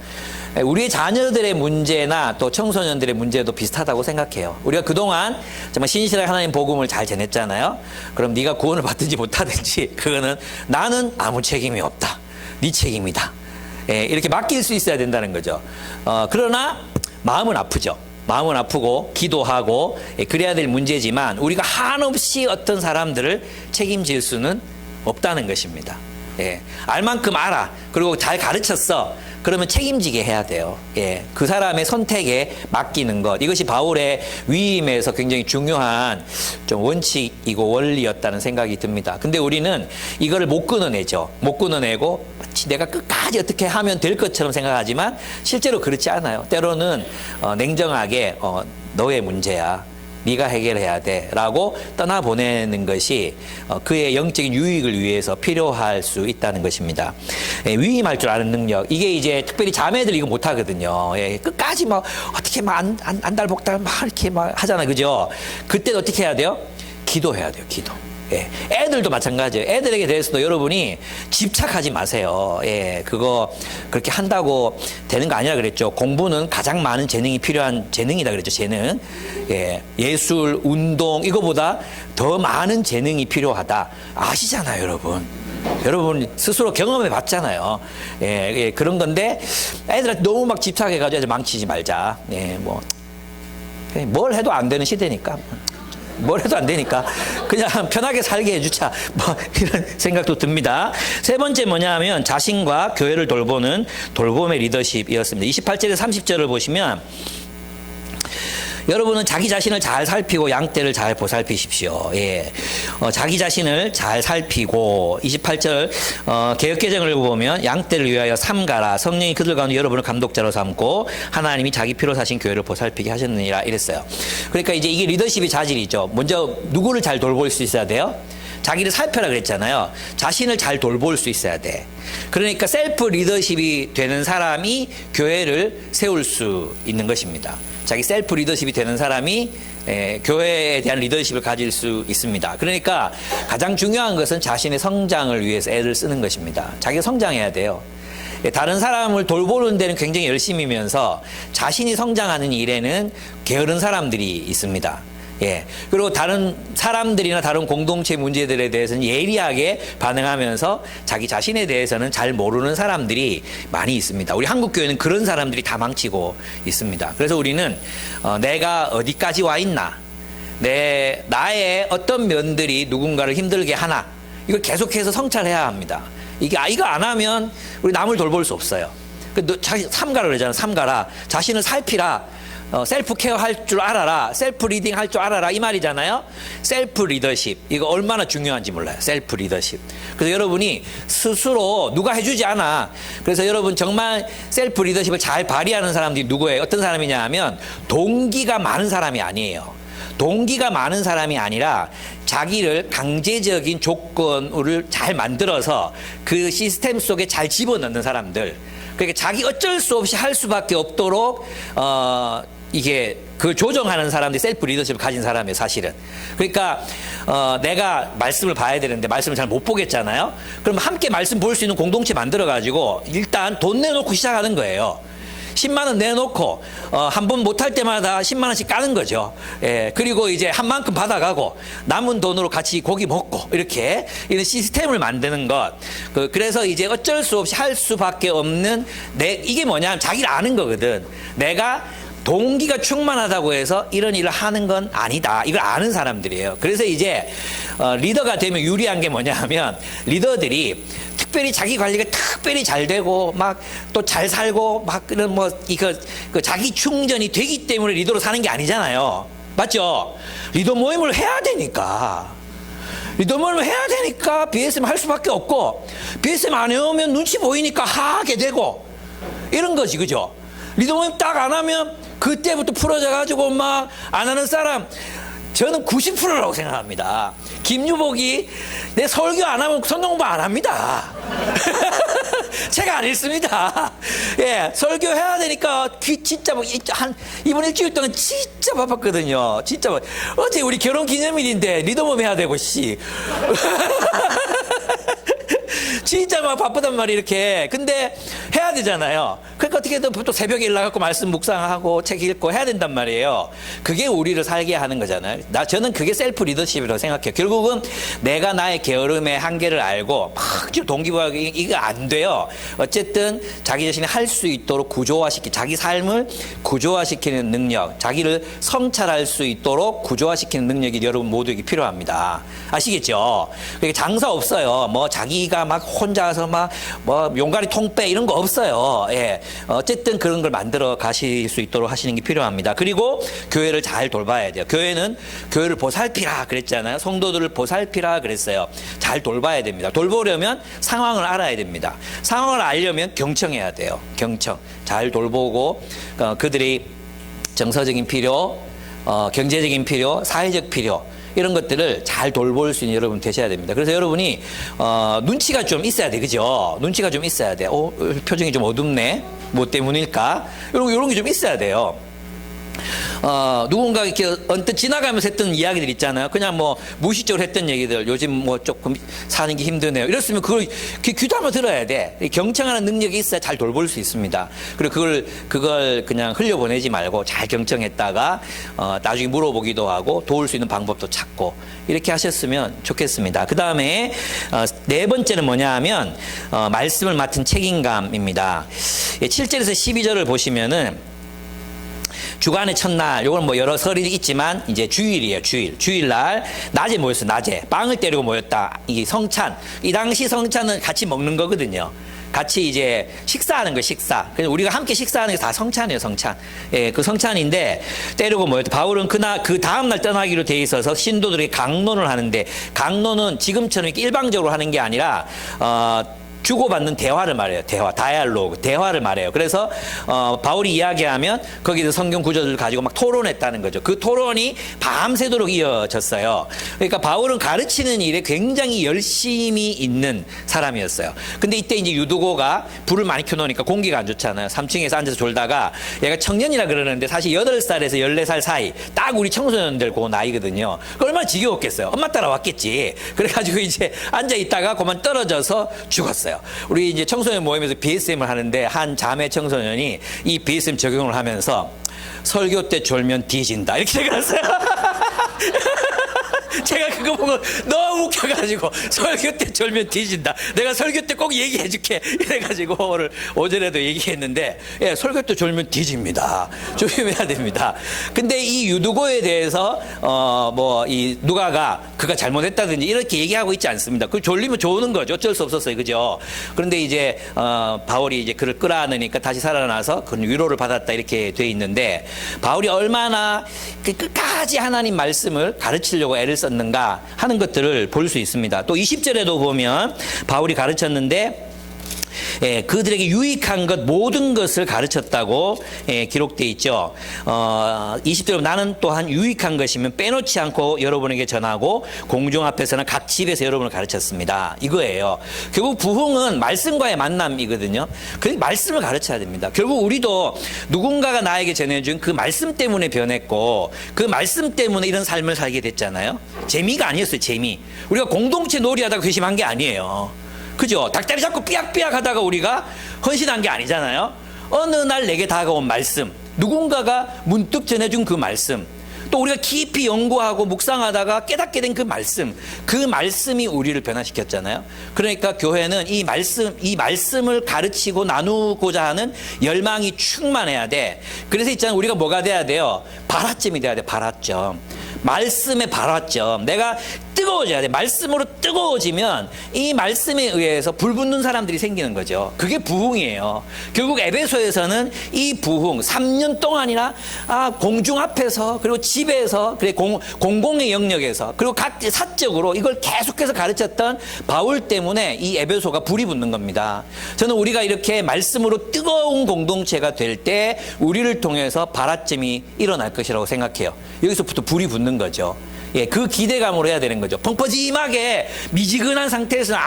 [SPEAKER 1] 우리의 자녀들의 문제나 또 청소년들의 문제도 비슷하다고 생각해요. 우리가 그동안 정말 신실하게 하나님 복음을 잘 전했잖아요. 그럼 네가 구원을 받든지 못하든지 그거는 나는 아무 책임이 없다. 네 책임이다. 이렇게 맡길 수 있어야 된다는 거죠. 그러나 마음은 아프죠. 마음은 아프고 기도하고 그래야 될 문제지만 우리가 한없이 어떤 사람들을 책임질 수는 없다는 것입니다. 예. 알 만큼 알아. 그리고 잘 가르쳤어. 그러면 책임지게 해야 돼요. 예. 그 사람의 선택에 맡기는 것. 이것이 바울의 위임에서 굉장히 중요한 좀 원칙이고 원리였다는 생각이 듭니다. 근데 우리는 이거를 못 끊어내죠. 못 끊어내고 마치 내가 끝까지 어떻게 하면 될 것처럼 생각하지만 실제로 그렇지 않아요. 때로는 냉정하게 너의 문제야. 네가 해결해야 돼 라고 떠나보내는 것이 그의 영적인 유익을 위해서 필요할 수 있다는 것입니다. 예, 위임할 줄 아는 능력, 이게 이제 특별히 자매들 이거 못하거든요. 예, 끝까지 막 어떻게 막 안달복달 막 이렇게 막 하잖아요. 그죠? 그때 어떻게 해야 돼요? 기도해야 돼요. 기도. 예, 애들도 마찬가지예요. 애들에게 대해서도 여러분이 집착하지 마세요. 예, 그거 그렇게 한다고 되는 거 아니라 그랬죠. 공부는 가장 많은 재능이 필요한 재능이다 그랬죠. 재능. 예, 예술, 운동 이거보다 더 많은 재능이 필요하다. 아시잖아요, 여러분. 여러분 스스로 경험해 봤잖아요. 예, 그런 건데 애들한테 너무 막 집착해가지고 애들 망치지 말자. 예, 뭘 해도 안 되는 시대니까. 뭘 해도 안 되니까 그냥 편하게 살게 해주자 이런 생각도 듭니다. 세 번째 뭐냐면 자신과 교회를 돌보는 돌봄의 리더십이었습니다. 28절에서 30절을 보시면 여러분은 자기 자신을 잘 살피고 양떼를 잘 보살피십시오. 예. 자기 자신을 잘 살피고 28절 개역개정을 보면 양떼를 위하여 삼가라 성령이 그들 가운데 여러분을 감독자로 삼고 하나님이 자기 피로 사신 교회를 보살피게 하셨느니라 이랬어요. 그러니까 이제 이게 리더십의 자질이죠. 먼저 누구를 잘 돌볼 수 있어야 돼요? 자기를 살펴라 그랬잖아요. 자신을 잘 돌볼 수 있어야 돼. 그러니까 셀프 리더십이 되는 사람이 교회를 세울 수 있는 것입니다. 자기 셀프 리더십이 되는 사람이 교회에 대한 리더십을 가질 수 있습니다. 그러니까 가장 중요한 것은 자신의 성장을 위해서 애를 쓰는 것입니다. 자기가 성장해야 돼요. 다른 사람을 돌보는 데는 굉장히 열심이면서 자신이 성장하는 일에는 게으른 사람들이 있습니다. 예. 그리고 다른 사람들이나 다른 공동체 문제들에 대해서는 예리하게 반응하면서 자기 자신에 대해서는 잘 모르는 사람들이 많이 있습니다. 우리 한국교회는 그런 사람들이 다 망치고 있습니다. 그래서 우리는 내가 어디까지 와 있나, 나의 어떤 면들이 누군가를 힘들게 하나, 이걸 계속해서 성찰해야 합니다. 이거 안 하면 우리 남을 돌볼 수 없어요. 삼가라 그러잖아. 삼가라. 자신을 살피라. 셀프 케어 할 줄 알아라. 셀프 리딩 할 줄 알아라. 이 말이잖아요. 셀프 리더십. 이거 얼마나 중요한지 몰라요. 셀프 리더십. 그래서 여러분이 스스로 누가 해주지 않아. 그래서 여러분 정말 셀프 리더십을 잘 발휘하는 사람들이 누구예요? 어떤 사람이냐 하면 동기가 많은 사람이 아니에요. 동기가 많은 사람이 아니라 자기를 강제적인 조건을 잘 만들어서 그 시스템 속에 잘 집어넣는 사람들. 그러니까 자기 어쩔 수 없이 할 수밖에 없도록 이게 그 조정하는 사람들이 셀프 리더십을 가진 사람이에요, 사실은. 그러니까 내가 말씀을 봐야 되는데 말씀을 잘 못 보겠잖아요. 그럼 함께 말씀 볼 수 있는 공동체 만들어 가지고 일단 돈 내놓고 시작하는 거예요. 10만 원 내놓고 한 번 못할 때마다 10만 원씩 까는 거죠. 예, 그리고 이제 한 만큼 받아가고 남은 돈으로 같이 고기 먹고 이렇게 이런 시스템을 만드는 것. 그래서 이제 어쩔 수 없이 할 수밖에 없는 이게 뭐냐면 자기를 아는 거거든. 내가 동기가 충만하다고 해서 이런 일을 하는 건 아니다. 이걸 아는 사람들이에요. 그래서 이제 리더가 되면 유리한 게 뭐냐면 리더들이 특별히 자기 관리가 특별히 잘 되고 막 또 잘 살고 막 그런 그 자기 충전이 되기 때문에 리더로 사는 게 아니잖아요. 맞죠? 리더 모임을 해야 되니까. 리더 모임을 해야 되니까 BSM 할 수밖에 없고 BSM 안 해오면 눈치 보이니까 하게 되고 이런 거지, 그죠? 리더 모임 딱 안 하면 그때부터 풀어져 가지고 막 안 하는 사람 저는 90%라고 생각합니다. 김유복이 내 설교 안 하면 성경 공부 안 합니다. 제가 안 읽습니다. 예, 설교해야 되니까 진짜 이번 일주일 동안 진짜 바빴거든요. 진짜 어제 우리 결혼 기념일인데 리더몸 해야 되고 씨. 진짜 막 바쁘단 말이에요, 이렇게. 근데 해야 해야 되잖아요. 그러니까 어떻게든 또 새벽에 일어나갖고 말씀 묵상하고 책 읽고 해야 된단 말이에요. 그게 우리를 살게 하는 거잖아요. 저는 그게 셀프 리더십이라고 생각해요. 결국은 내가 나의 게으름의 한계를 알고 막 동기부여하고 이거 안 돼요. 어쨌든 자기 자신이 할 수 있도록 자기 삶을 구조화시키는 능력, 자기를 성찰할 수 있도록 구조화시키는 능력이 여러분 모두에게 필요합니다. 아시겠죠? 그러니까 장사 없어요. 뭐 자기가 막 혼자서 막 뭐 용가리 통빼 이런 거 없어요. 예. 어쨌든 그런 걸 만들어 가실 수 있도록 하시는 게 필요합니다. 그리고 교회를 잘 돌봐야 돼요. 교회를 보살피라 그랬잖아요. 성도들을 보살피라 그랬어요. 잘 돌봐야 됩니다. 돌보려면 상황을 알아야 됩니다. 상황을 알려면 경청해야 돼요. 경청. 잘 돌보고 그들이 정서적인 필요, 경제적인 필요, 사회적 필요 이런 것들을 잘 돌볼 수 있는 여러분 되셔야 됩니다. 그래서 여러분이 눈치가 좀 있어야 돼, 그죠? 눈치가 좀 있어야 돼. 표정이 좀 어둡네. 뭐 때문일까? 이런 게 좀 있어야 돼요. 누군가 이렇게 언뜻 지나가면서 했던 이야기들 있잖아요. 그냥 뭐 무의식적으로 했던 얘기들, 요즘 뭐 조금 사는 게 힘드네요. 이랬으면 그걸 귀담아 들어야 돼. 경청하는 능력이 있어야 잘 돌볼 수 있습니다. 그리고 그걸 그냥 흘려보내지 말고 잘 경청했다가 나중에 물어보기도 하고 도울 수 있는 방법도 찾고 이렇게 하셨으면 좋겠습니다. 그 다음에 네 번째는 뭐냐 하면 말씀을 맡은 책임감입니다. 7절에서 12절을 보시면은 주간의 첫날, 요건 뭐 여러 설이 있지만 이제 주일이에요. 주일날 낮에 모였어요. 낮에 빵을 때리고 모였다. 이 성찬, 이 당시 성찬은 같이 먹는 거거든요. 같이 이제 식사하는 거예요. 식사. 그래서 우리가 함께 식사하는 게 다 성찬이에요. 성찬. 예, 그 성찬인데 때리고 모였다. 바울은 그 다음 날 떠나기로 돼 있어서 신도들에게 강론을 하는데, 강론은 지금처럼 이렇게 일방적으로 하는 게 아니라 주고받는 대화를 말해요. 다이알로그, 대화를 말해요. 그래서 바울이 이야기하면 거기서 성경 구절을 가지고 막 토론했다는 거죠. 그 토론이 밤새도록 이어졌어요. 그러니까 바울은 가르치는 일에 굉장히 열심히 있는 사람이었어요. 근데 이때 이제 유두고가 불을 많이 켜놓으니까 공기가 안 좋잖아요. 3층에서 앉아서 졸다가, 얘가 청년이라 그러는데 사실 8살에서 14살 사이 딱 우리 청소년들 그 나이거든요. 얼마나 지겨웠겠어요. 엄마 따라왔겠지. 그래가지고 이제 앉아있다가 그만 떨어져서 죽었어요. 우리 이제 청소년 모임에서 BSM을 하는데 한 자매 청소년이 이 BSM 적용을 하면서 설교 때 졸면 뒤진다 이렇게 생각했어요. 제가 그거 보고 너무 웃겨가지고 설교 때 졸면 뒤진다. 내가 설교 때 꼭 얘기해줄게. 이래가지고 오늘 오전에도 얘기했는데, 예, 설교 때 졸면 뒤집니다. 조심해야 됩니다. 근데 이 유두고에 대해서 이 누가가 그가 잘못했다든지 이렇게 얘기하고 있지 않습니다. 그 졸리면 좋은 거죠. 어쩔 수 없었어요, 그죠? 그런데 이제 바울이 이제 그를 끌어안으니까 다시 살아나서 그런 위로를 받았다 이렇게 돼 있는데, 바울이 얼마나 끝까지 하나님 말씀을 가르치려고 애를 썼는가 하는 것들을 볼 수 있습니다. 또 20절에도 보면 바울이 가르쳤는데, 예, 그들에게 유익한 것 모든 것을 가르쳤다고 기록되어 있죠. 20절에 나는 또한 유익한 것이면 빼놓지 않고 여러분에게 전하고 공중 앞에서는 각 집에서 여러분을 가르쳤습니다. 이거예요. 결국 부흥은 말씀과의 만남이거든요. 그 말씀을 가르쳐야 됩니다. 결국 우리도 누군가가 나에게 전해준 그 말씀 때문에 변했고, 그 말씀 때문에 이런 삶을 살게 됐잖아요. 재미가 아니었어요. 재미. 우리가 공동체 놀이하다가 회심한 게 아니에요. 그죠? 닭다리 잡고 삐약삐약 하다가 우리가 헌신한 게 아니잖아요. 어느 날 내게 다가온 말씀, 누군가가 문득 전해준 그 말씀, 또 우리가 깊이 연구하고 묵상하다가 깨닫게 된 그 말씀이 우리를 변화시켰잖아요. 그러니까 교회는 이 말씀을 가르치고 나누고자 하는 열망이 충만해야 돼. 그래서 있잖아요. 우리가 뭐가 돼야 돼요? 발화점이 돼야 돼. 발화점. 말씀의 발화점. 내가 뜨거워져야 돼. 말씀으로 뜨거워지면 이 말씀에 의해서 불붙는 사람들이 생기는 거죠. 그게 부흥이에요. 결국 에베소에서는 이 부흥 3년 동안이나 공중 앞에서, 그리고 집에서, 그래 공공의 영역에서, 그리고 각 사적으로 이걸 계속해서 가르쳤던 바울 때문에 이 에베소가 불이 붙는 겁니다. 저는 우리가 이렇게 말씀으로 뜨거운 공동체가 될 때 우리를 통해서 발화점이 일어날 것이라고 생각해요. 여기서부터 불이 붙는 거죠. 예, 그 기대감으로 해야 되는 거죠. 펑퍼짐하게 미지근한 상태에서는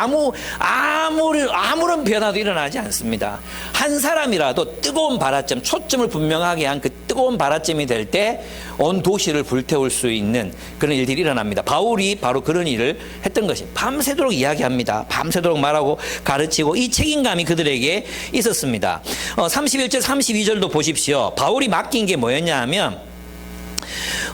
[SPEAKER 1] 아무런 변화도 일어나지 않습니다. 한 사람이라도 뜨거운 발화점, 초점을 분명하게 한 그 뜨거운 발화점이 될 때 온 도시를 불태울 수 있는 그런 일들이 일어납니다. 바울이 바로 그런 일을 했던 것이 밤새도록 이야기합니다. 밤새도록 말하고 가르치고 이 책임감이 그들에게 있었습니다. 31절 32절도 보십시오. 바울이 맡긴 게 뭐였냐 하면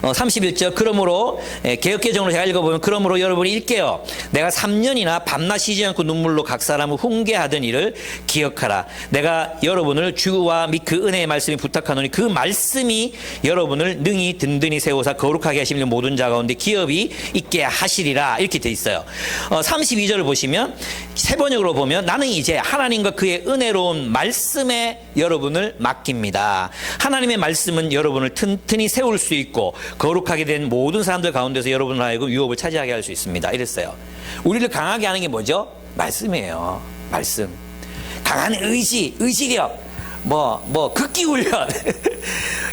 [SPEAKER 1] 31절 그러므로 개역개정으로 제가 읽어보면 그러므로 여러분이 읽게요. 내가 3년이나 밤낮 쉬지 않고 눈물로 각 사람을 훈계하던 일을 기억하라. 내가 여러분을 주와 및 그 은혜의 말씀이 부탁하노니 그 말씀이 여러분을 능히 든든히 세우사 거룩하게 하시는 모든 자 가운데 기업이 있게 하시리라. 이렇게 돼 있어요. 32절을 보시면 세 번역으로 보면 나는 이제 하나님과 그의 은혜로운 말씀에 여러분을 맡깁니다. 하나님의 말씀은 여러분을 튼튼히 세울 수 있고 거룩하게 된 모든 사람들 가운데서 여러분을 하여금 유업을 차지하게 할 수 있습니다. 이랬어요. 우리를 강하게 하는 게 뭐죠? 말씀이에요. 말씀. 강한 의지력, 극기 훈련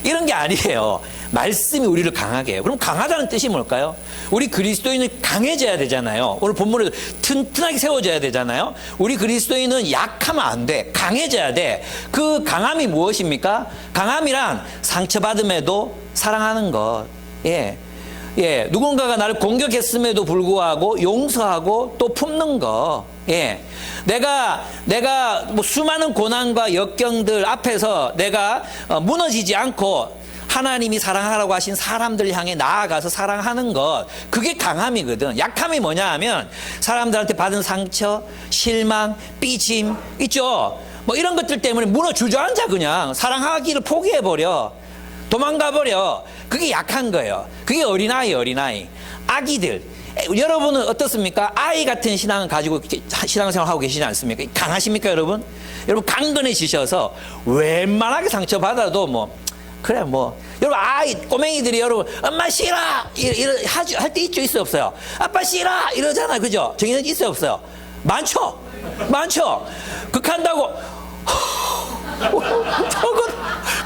[SPEAKER 1] 이런 게 아니에요. 말씀이 우리를 강하게 해요. 그럼 강하다는 뜻이 뭘까요? 우리 그리스도인은 강해져야 되잖아요. 오늘 본문에도 튼튼하게 세워져야 되잖아요. 우리 그리스도인은 약하면 안 돼. 강해져야 돼. 그 강함이 무엇입니까? 강함이란 상처받음에도 사랑하는 것. 예. 누군가가 나를 공격했음에도 불구하고 용서하고 또 품는 거. 예. 내가 뭐 수많은 고난과 역경들 앞에서 내가 무너지지 않고 하나님이 사랑하라고 하신 사람들 향해 나아가서 사랑하는 것, 그게 강함이거든. 약함이 뭐냐 하면 사람들한테 받은 상처, 실망, 삐짐 있죠. 뭐 이런 것들 때문에 무너 주저앉아. 그냥 사랑하기를 포기해버려. 도망가버려. 그게 약한 거예요. 그게 어린아이. 아기들. 여러분은 어떻습니까? 아이 같은 신앙을 가지고 신앙생활 하고 계시지 않습니까? 강하십니까, 여러분? 여러분 강건해지셔서 웬만하게 상처받아도 여러분 꼬맹이들이 여러분 엄마 싫어 할 때 있죠, 없어요? 아빠 싫어 이러잖아요, 그죠? 정의는 있어요, 없어요? 많죠. 극한다고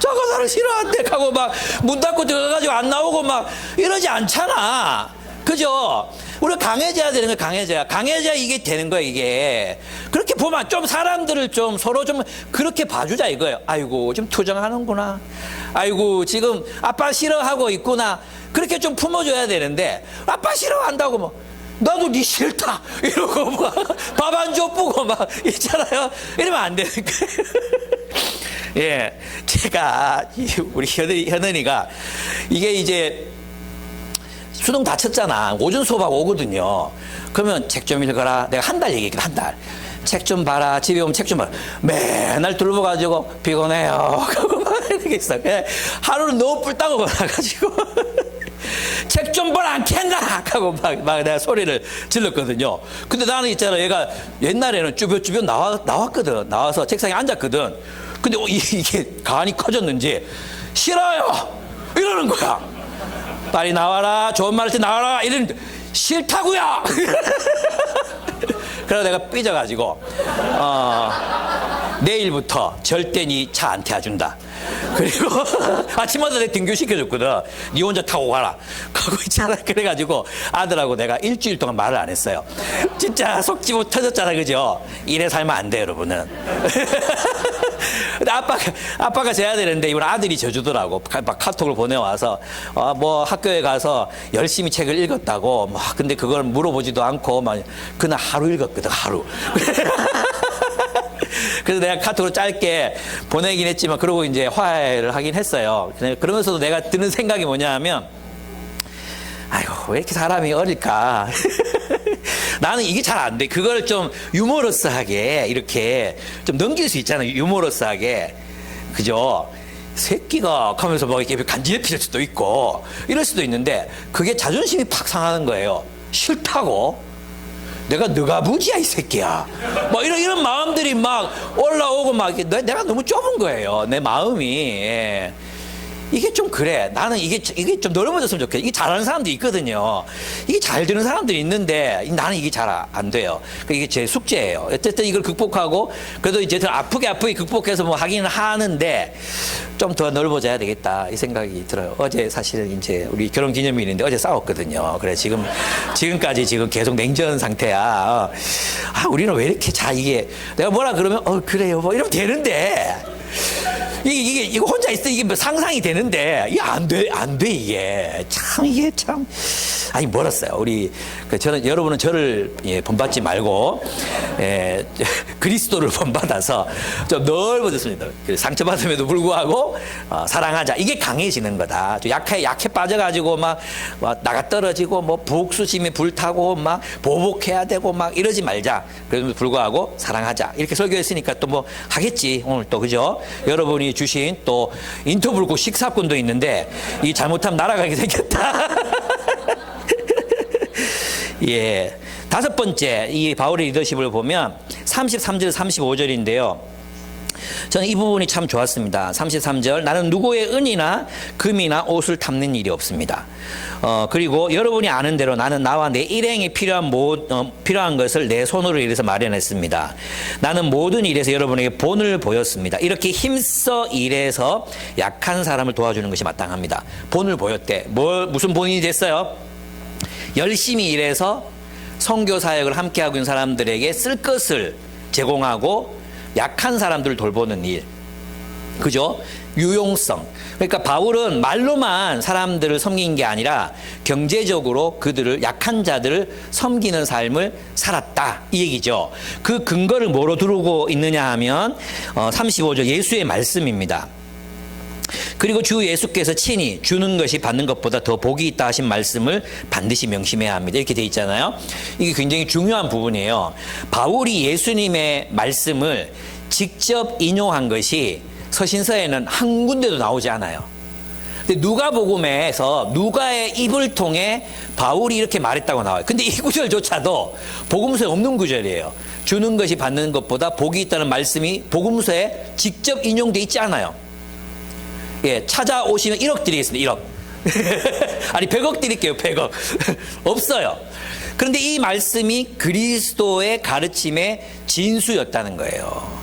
[SPEAKER 1] 저거 나를 싫어한대 하고 막 문 닫고 들어가가지고 안 나오고 막 이러지 않잖아, 그죠? 우리가 강해져야 되는 거예요. 강해져야 이게 되는 거예요, 이게. 그렇게 보면 좀 사람들을 좀 서로 좀 그렇게 봐주자 이거예요. 아이고, 좀 투정하는구나. 아이고, 지금 아빠 싫어하고 있구나. 그렇게 좀 품어줘야 되는데, 아빠 싫어한다고 나도 네 싫다. 이러고 밥 안 줘 뿌고 있잖아요. 이러면 안 되는 거예요. 예. 제가, 우리 현은이가 이게 이제 수능 다 쳤잖아. 오전 수업하고 오거든요. 그러면 책 좀 읽어라. 내가 한 달 얘기했거든, 한 달. 책 좀 봐라. 집에 오면 책 좀 봐라. 맨날 둘러가지고 피곤해요. 하고 막 이렇게 있어. 하루는 너무 뿔따고 가가지고 책 좀 보라 안 캔가 하고 막 내가 소리를 질렀거든요. 근데 나는 있잖아. 얘가 옛날에는 쭈뼛쭈뼛 나왔거든. 나와서 책상에 앉았거든. 근데 이게 간이 커졌는지 싫어요. 이러는 거야. 빨리 나와라. 좋은 말 할 때 나와라. 이러는데 싫다고요. 그래서 내가 삐져가지고 내일부터 절대 니 차 안 태워준다. 그리고 아침마다 내가 등교시켜줬거든. 니 혼자 타고 가라. 가고 있잖아. 그래가지고 아들하고 내가 일주일 동안 말을 안 했어요. 진짜 속지못 터졌잖아, 그죠? 이래 살면 안 돼, 여러분은. 근데 아빠가 져야 되는데 이번 아들이 져주더라고. 막 카톡을 보내와서 학교에 가서 열심히 책을 읽었다고. 근데 그걸 물어보지도 않고 그날 하루 읽었거든, 하루. 그래서 내가 카톡으로 짧게 보내긴 했지만 그러고 이제 화해를 하긴 했어요. 그러면서도 내가 드는 생각이 뭐냐 하면 아이고, 왜 이렇게 사람이 어릴까? 나는 이게 잘 안 돼. 그걸 좀 유머러스하게 이렇게 좀 넘길 수 있잖아요. 유머러스하게. 그죠? 새끼가 하면서 이렇게 간지럽힐 수도 있고 이럴 수도 있는데 그게 자존심이 팍 상하는 거예요. 싫다고? 내가 너가 무지야 이 새끼야. 이런 마음들이 막 올라오고 내가 너무 좁은 거예요. 내 마음이. 이게 좀 그래. 나는 이게 좀 넓어졌으면 좋겠어. 이게 잘하는 사람도 있거든요. 이게 잘 되는 사람들이 있는데 나는 이게 잘 안 돼요. 이게 제 숙제예요. 어쨌든 이걸 극복하고 그래도 이제 더 아프게 극복해서 뭐 하기는 하는데 좀 더 넓어져야 되겠다 이 생각이 들어요. 어제 사실은 이제 우리 결혼 기념일인데 어제 싸웠거든요. 그래 지금까지 지금 계속 냉전 상태야. 우리는 왜 이렇게 이게 내가 뭐라 그러면 그래요 뭐 이러면 되는데. 이거 혼자 있을 때 이게 뭐 상상이 되는데, 이게 안 돼, 이게 참. 아니, 멀었어요. 여러분은 저를 본받지 말고, 그리스도를 본받아서 좀 넓어졌습니다. 상처받음에도 불구하고, 사랑하자. 이게 강해지는 거다. 좀 약해 빠져가지고 막 나가 떨어지고, 뭐, 부옥수심에 불타고, 막, 보복해야 되고, 막 이러지 말자. 그래도 불구하고, 사랑하자. 이렇게 설교했으니까 또 뭐, 하겠지. 오늘 또, 그죠? 여러분이 주신 또 인터뷰고 식사권도 있는데 이 잘못하면 날아가게 생겼다. 예. 다섯 번째 이 바울의 리더십을 보면 33절 35절인데요. 저는 이 부분이 참 좋았습니다. 33절 나는 누구의 은이나 금이나 옷을 탐는 일이 없습니다. 그리고 여러분이 아는 대로 나는 나와 내 일행이 필요한 것을 내 손으로 일해서 마련했습니다. 나는 모든 일에서 여러분에게 본을 보였습니다. 이렇게 힘써 일해서 약한 사람을 도와주는 것이 마땅합니다. 본을 보였대. 무슨 본이 됐어요? 열심히 일해서 선교 사역을 함께하고 있는 사람들에게 쓸 것을 제공하고 약한 사람들을 돌보는 일. 그죠? 유용성. 그러니까 바울은 말로만 사람들을 섬긴 게 아니라 경제적으로 그들을 약한 자들을 섬기는 삶을 살았다. 이 얘기죠. 그 근거를 뭐로 두르고 있느냐 하면 35절 예수의 말씀입니다. 그리고 주 예수께서 친히 주는 것이 받는 것보다 더 복이 있다 하신 말씀을 반드시 명심해야 합니다. 이렇게 돼 있잖아요. 이게 굉장히 중요한 부분이에요. 바울이 예수님의 말씀을 직접 인용한 것이 서신서에는 한 군데도 나오지 않아요. 근데 누가복음에서 누가의 입을 통해 바울이 이렇게 말했다고 나와요. 근데 이 구절조차도 복음서에 없는 구절이에요. 주는 것이 받는 것보다 복이 있다는 말씀이 복음서에 직접 인용돼 있지 않아요. 예, 찾아오시면 1억 드리겠습니다. 1억. 아니 100억 드릴게요. 100억. 없어요. 그런데 이 말씀이 그리스도의 가르침의 진수였다는 거예요.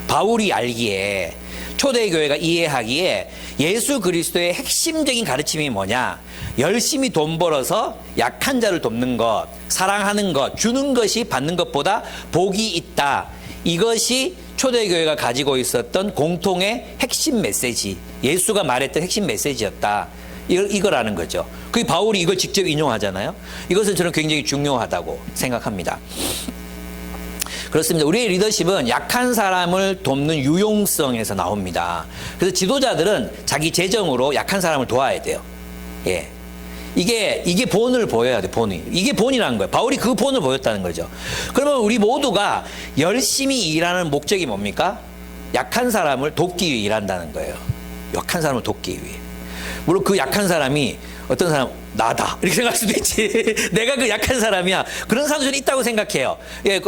[SPEAKER 1] 바울이 알기에 초대교회가 이해하기에 예수 그리스도의 핵심적인 가르침이 뭐냐? 열심히 돈 벌어서 약한 자를 돕는 것, 사랑하는 것, 주는 것이 받는 것보다 복이 있다. 이것이 초대교회가 가지고 있었던 공통의 핵심 메시지, 예수가 말했던 핵심 메시지였다. 이거라는 거죠. 그 바울이 이걸 직접 인용하잖아요. 이것을 저는 굉장히 중요하다고 생각합니다. 그렇습니다. 우리의 리더십은 약한 사람을 돕는 유용성에서 나옵니다. 그래서 지도자들은 자기 재정으로 약한 사람을 도와야 돼요. 예. 이게 본을 보여야 돼, 본이. 이게 본이라는 거예요. 바울이 그 본을 보였다는 거죠. 그러면 우리 모두가 열심히 일하는 목적이 뭡니까? 약한 사람을 돕기 위해 일한다는 거예요. 약한 사람을 돕기 위해. 물론 그 약한 사람이 어떤 사람, 나다. 이렇게 생각할 수도 있지. 내가 그 약한 사람이야. 그런 사람들이 있다고 생각해요. 예,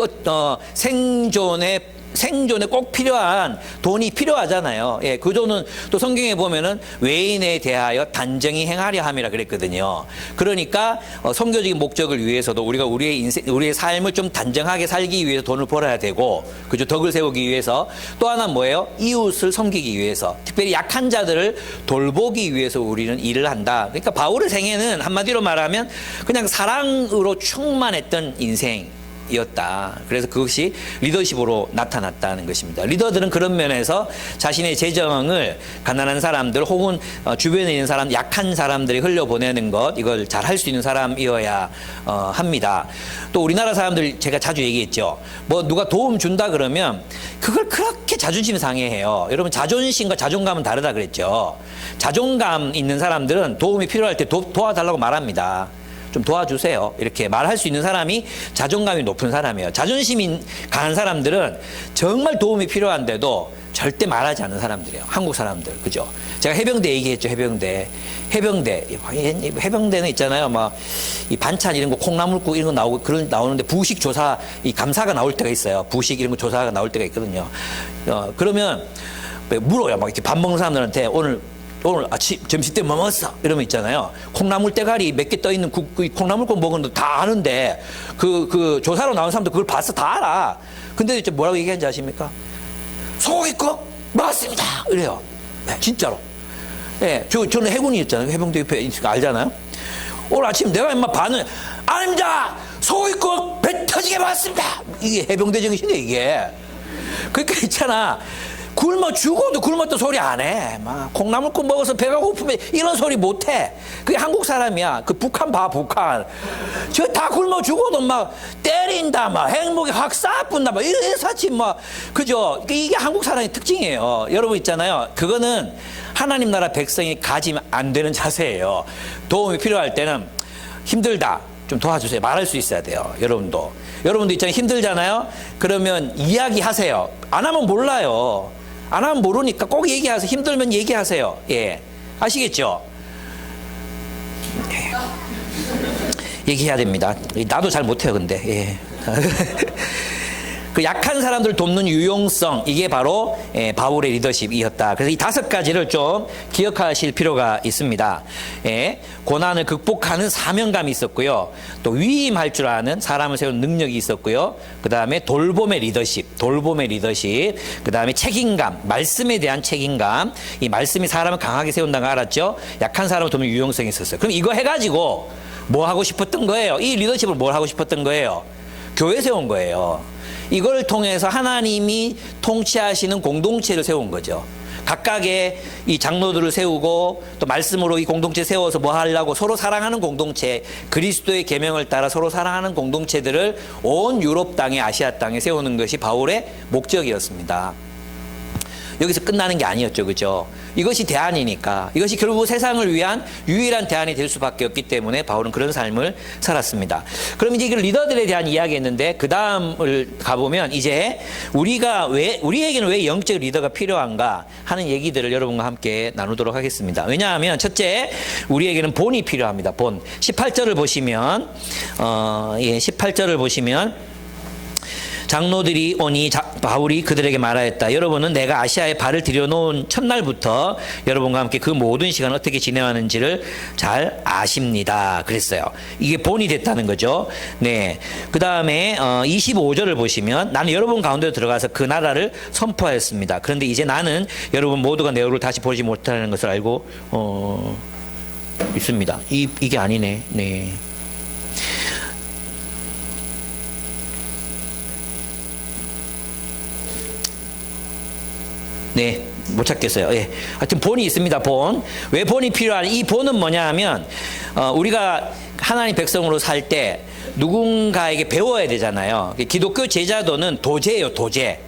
[SPEAKER 1] 생존에 꼭 필요한 돈이 필요하잖아요. 예, 그 돈은 또 성경에 보면은 외인에 대하여 단정히 행하려 함이라 그랬거든요. 그러니까 선교적인 목적을 위해서도 우리가 우리의 삶을 좀 단정하게 살기 위해서 돈을 벌어야 되고, 그죠? 덕을 세우기 위해서. 또 하나 뭐예요? 이웃을 섬기기 위해서, 특별히 약한 자들을 돌보기 위해서 우리는 일을 한다. 그러니까 바울의 생애는 한마디로 말하면 그냥 사랑으로 충만했던 인생. 이었다. 그래서 그것이 리더십으로 나타났다는 것입니다. 리더들은 그런 면에서 자신의 재정을 가난한 사람들 혹은 주변에 있는 사람, 약한 사람들이 흘려보내는 것, 이걸 잘 할 수 있는 사람이어야 합니다. 또 우리나라 사람들 제가 자주 얘기했죠. 뭐 누가 도움 준다 그러면 그걸 그렇게 자존심 상해해요. 여러분 자존심과 자존감은 다르다 그랬죠. 자존감 있는 사람들은 도움이 필요할 때 도와달라고 말합니다. 좀 도와주세요. 이렇게 말할 수 있는 사람이 자존감이 높은 사람이에요. 자존심이 강한 사람들은 정말 도움이 필요한데도 절대 말하지 않는 사람들이에요. 한국 사람들. 그죠? 제가 해병대 얘기했죠. 해병대는 있잖아요. 막 이 반찬 이런 거 콩나물국 이런 거 나오는데 부식 조사, 이 감사가 나올 때가 있어요. 부식 이런 거 조사가 나올 때가 있거든요. 그러면 물어요. 막 이렇게 밥 먹는 사람들한테 오늘 오늘 아침 점심 때 뭐 먹었어? 이러면 있잖아요. 콩나물 대가리 몇 개 떠 있는 콩나물국 먹었는데 다 아는데 그 조사로 나온 사람도 그걸 봐서 다 알아. 근데 이제 뭐라고 얘기하는지 아십니까? 소고기국 먹었습니다. 이래요. 네, 진짜로. 예, 저는 해군이었잖아요. 해병대 옆에 있으니까 알잖아요. 오늘 아침 내가 인마 반은 아닙니다. 소고기국 배 터지게 먹었습니다. 이게 해병대 정신이야 이게. 그러니까 있잖아. 굶어 죽어도 굶었던 소리 안 해. 막 콩나물국 먹어서 배가 고프면 이런 소리 못 해. 그게 한국 사람이야. 그 북한 봐, 북한. 저 다 굶어 죽어도 막 때린다, 막 행복이 확 쏴뿐다, 막 이런 사치 막 그죠? 이게 한국 사람의 특징이에요. 여러분 있잖아요. 그거는 하나님 나라 백성이 가지면 안 되는 자세예요. 도움이 필요할 때는 힘들다. 좀 도와주세요. 말할 수 있어야 돼요. 여러분도 있잖아요. 힘들잖아요. 그러면 이야기하세요. 안 하면 몰라요. 안 하면 모르니까 꼭 얘기하세요. 힘들면 얘기하세요. 예. 아시겠죠? 예. 얘기해야 됩니다. 나도 잘 못해요, 근데. 예. 그 약한 사람들을 돕는 유용성, 이게 바로 바울의 리더십이었다. 그래서 이 5가지를 좀 기억하실 필요가 있습니다. 고난을 극복하는 사명감이 있었고요. 또 위임할 줄 아는 사람을 세우는 능력이 있었고요. 그 다음에 돌봄의 리더십, 그 다음에 책임감, 말씀에 대한 책임감. 이 말씀이 사람을 강하게 세운다는 거 알았죠? 약한 사람을 돕는 유용성이 있었어요. 그럼 이거 해가지고 뭐 하고 싶었던 거예요? 이 리더십을 뭘 하고 싶었던 거예요? 교회 세운 거예요. 이걸 통해서 하나님이 통치하시는 공동체를 세운 거죠. 각각의 이 장로들을 세우고 또 말씀으로 이 공동체 세워서 뭐 하려고 서로 사랑하는 공동체, 그리스도의 계명을 따라 서로 사랑하는 공동체들을 온 유럽 땅에, 아시아 땅에 세우는 것이 바울의 목적이었습니다. 여기서 끝나는 게 아니었죠. 그죠? 이것이 대안이니까. 이것이 결국 세상을 위한 유일한 대안이 될 수밖에 없기 때문에 바울은 그런 삶을 살았습니다. 그럼 이제 리더들에 대한 이야기했는데 그 다음을 가보면 이제 우리에게는 왜 영적 리더가 필요한가 하는 얘기들을 여러분과 함께 나누도록 하겠습니다. 왜냐하면 첫째, 우리에게는 본이 필요합니다. 본. 18절을 보시면 18절을 보시면 장로들이 오니 바울이 그들에게 말하였다. 여러분은 내가 아시아에 발을 들여놓은 첫날부터 여러분과 함께 그 모든 시간을 어떻게 지내왔는지를 잘 아십니다. 그랬어요. 이게 본이 됐다는 거죠. 네. 그 다음에 25절을 보시면 나는 여러분 가운데 들어가서 그 나라를 선포하였습니다. 그런데 이제 나는 여러분 모두가 내 얼굴을 다시 보지 못하는 것을 알고 있습니다. 이게 아니네. 네. 네, 못 찾겠어요. 예. 하여튼 본이 있습니다. 본. 왜 본이 필요하냐? 이 본은 뭐냐 하면 우리가 하나님 백성으로 살 때 누군가에게 배워야 되잖아요. 기독교 제자도는 도제예요. 도제.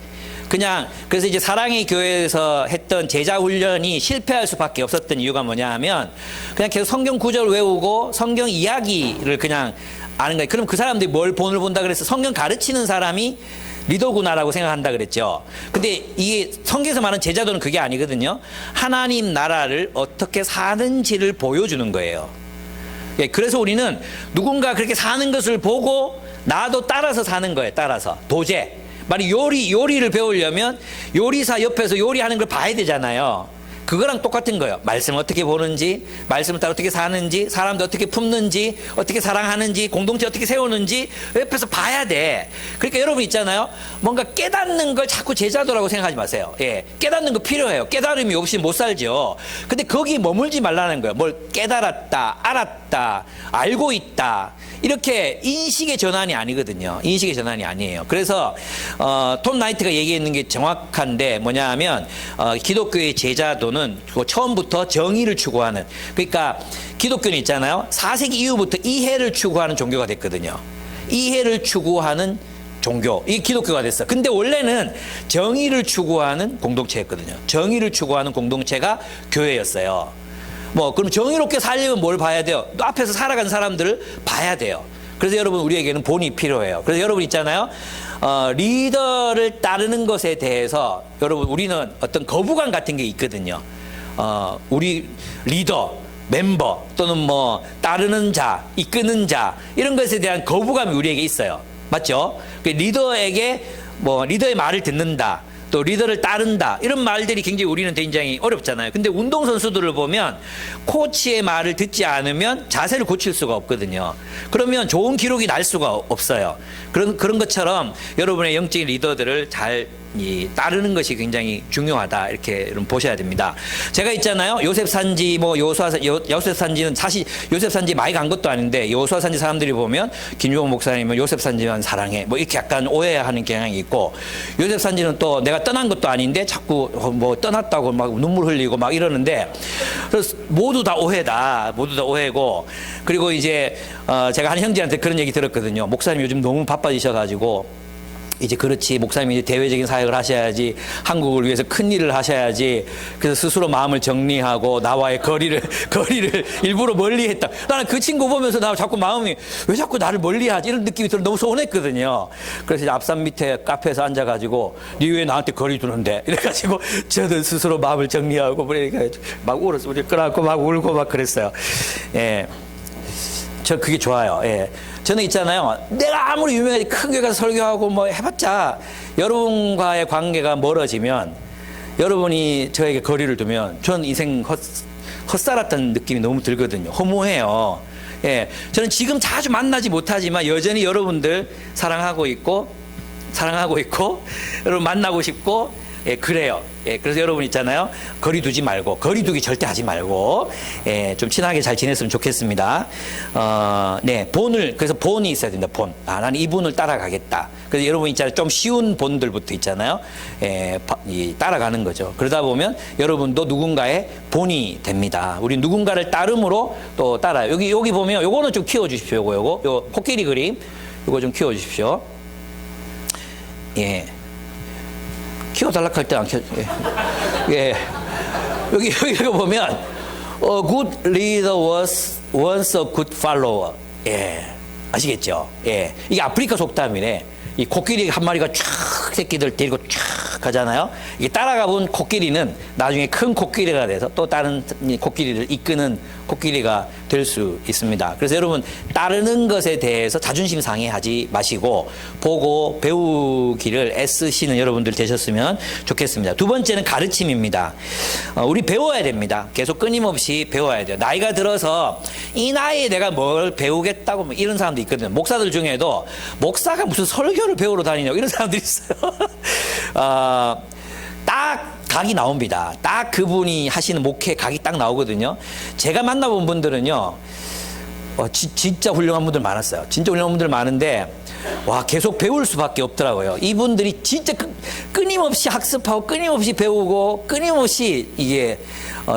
[SPEAKER 1] 그냥 그래서 이제 사랑의 교회에서 했던 제자 훈련이 실패할 수밖에 없었던 이유가 뭐냐 하면 그냥 계속 성경 구절 외우고 성경 이야기를 그냥 아는 거예요. 그럼 그 사람들이 뭘 본을 본다 그래서 성경 가르치는 사람이 리더구나라고 생각한다 그랬죠. 근데 이게 성경에서 말하는 제자도는 그게 아니거든요. 하나님 나라를 어떻게 사는지를 보여주는 거예요. 그래서 우리는 누군가 그렇게 사는 것을 보고 나도 따라서 사는 거예요. 따라서. 도제. 만약 요리를 배우려면 요리사 옆에서 요리하는 걸 봐야 되잖아요. 그거랑 똑같은 거예요. 말씀을 어떻게 보는지, 말씀을 따라 어떻게 사는지, 사람들 어떻게 품는지, 어떻게 사랑하는지, 공동체 어떻게 세우는지 옆에서 봐야 돼. 그러니까 여러분 있잖아요. 뭔가 깨닫는 걸 자꾸 제자도라고 생각하지 마세요. 예, 깨닫는 거 필요해요. 깨달음이 없이 못 살죠. 근데 거기 머물지 말라는 거예요. 뭘 깨달았다, 알았다, 알고 있다. 이렇게 인식의 전환이 아니거든요. 인식의 전환이 아니에요. 그래서 톰 나이트가 얘기했는 게 정확한데 뭐냐 하면 기독교의 제자도는 처음부터 정의를 추구하는, 그러니까 기독교는 있잖아요. 4세기 이후부터 이해를 추구하는 종교가 됐거든요. 이해를 추구하는 종교, 이 기독교가 됐어. 근데 원래는 정의를 추구하는 공동체였거든요. 정의를 추구하는 공동체가 교회였어요. 그럼 정의롭게 살려면 뭘 봐야 돼요? 또 앞에서 살아간 사람들을 봐야 돼요. 그래서 여러분, 우리에게는 본이 필요해요. 그래서 여러분 있잖아요. 리더를 따르는 것에 대해서 여러분, 우리는 어떤 거부감 같은 게 있거든요. 우리 리더, 멤버 또는 따르는 자, 이끄는 자, 이런 것에 대한 거부감이 우리에게 있어요. 맞죠? 리더에게 리더의 말을 듣는다. 또 리더를 따른다 이런 말들이 굉장히 우리는 굉장히 어렵잖아요. 근데 운동선수들을 보면 코치의 말을 듣지 않으면 자세를 고칠 수가 없거든요. 그러면 좋은 기록이 날 수가 없어요. 그런 것처럼 여러분의 영적인 리더들을 잘 따르는 것이 굉장히 중요하다 이렇게 여러분 보셔야 됩니다. 제가 있잖아요. 요셉산지 뭐 요셉산지는 사실 요셉산지 많이 간 것도 아닌데 요수아산지 사람들이 보면 김종옥 목사님은 요셉산지만 사랑해 뭐 이렇게 약간 오해하는 경향이 있고, 요셉산지는 또 내가 떠난 것도 아닌데 자꾸 뭐 떠났다고 막 눈물 흘리고 막 이러는데, 그래서 모두 다 오해다. 모두 다 오해고, 그리고 이제 제가 한 형제한테 그런 얘기 들었거든요. 목사님 요즘 너무 바빠지셔가지고 이제 그렇지 목사님이 이제 대외적인 사역을 하셔야지, 한국을 위해서 큰 일을 하셔야지, 그래서 스스로 마음을 정리하고 나와의 거리를 일부러 멀리했다. 나는 그 친구 보면서 나 자꾸 마음이 왜 자꾸 나를 멀리하지 이런 느낌이 들어 너무 서운했거든요. 그래서 이제 앞산 밑에 카페에서 앉아가지고 니 왜 나한테 거리 두는데 이래가지고 저도 스스로 마음을 정리하고 그러니까 막 울었어. 그래갖고 막 울고 막 그랬어요. 예. 저 그게 좋아요. 예. 저는 있잖아요. 내가 아무리 유명하게 큰 교회 가서 설교하고 뭐 해봤자 여러분과의 관계가 멀어지면, 여러분이 저에게 거리를 두면 저는 인생 헛살았다는 느낌이 너무 들거든요. 허무해요. 예. 저는 지금 자주 만나지 못하지만 여전히 여러분들 사랑하고 있고 여러분 만나고 싶고, 예, 그래요. 예, 그래서 여러분 있잖아요. 거리 두지 말고, 거리 두기 절대 하지 말고, 예, 좀 친하게 잘 지냈으면 좋겠습니다. 네, 그래서 본이 있어야 된다, 본. 나는 이분을 따라가겠다. 그래서 여러분 있잖아요. 좀 쉬운 본들부터 있잖아요. 예, 따라가는 거죠. 그러다 보면 여러분도 누군가의 본이 됩니다. 우리 누군가를 따름으로 또 따라요. 여기 보면 요거는 좀 키워주십시오. 요 코끼리 그림. 요거 좀 키워주십시오. 예. 키워달라 할 때 안 켜. 예. 여기 보면 a good leader was once a good follower. 예. 아시겠죠? 예. 이게 아프리카 속담이네. 이 코끼리 한 마리가 쫙 새끼들 데리고 쫙 가잖아요. 이게 따라가 본 코끼리는 나중에 큰 코끼리가 돼서 또 다른 코끼리를 이끄는 코끼리가 될 수 있습니다. 그래서 여러분 따르는 것에 대해서 자존심 상해하지 마시고 보고 배우기를 애쓰시는 여러분들 되셨으면 좋겠습니다. 두 번째는 가르침입니다. 우리 배워야 됩니다. 계속 끊임없이 배워야 돼요. 나이가 들어서 이 나이에 내가 뭘 배우겠다고 뭐 이런 사람도 있거든요. 목사들 중에도 목사가 무슨 설교를 배우러 다니냐고 이런 사람들이 있어요. 딱 각이 나옵니다. 딱 그분이 하시는 목회 각이 딱 나오거든요. 제가 만나본 분들은요, 진짜 훌륭한 분들 많았어요. 진짜 훌륭한 분들 많은데, 와, 계속 배울 수밖에 없더라고요. 이분들이 진짜 끊임없이 학습하고 끊임없이 배우고 끊임없이 이게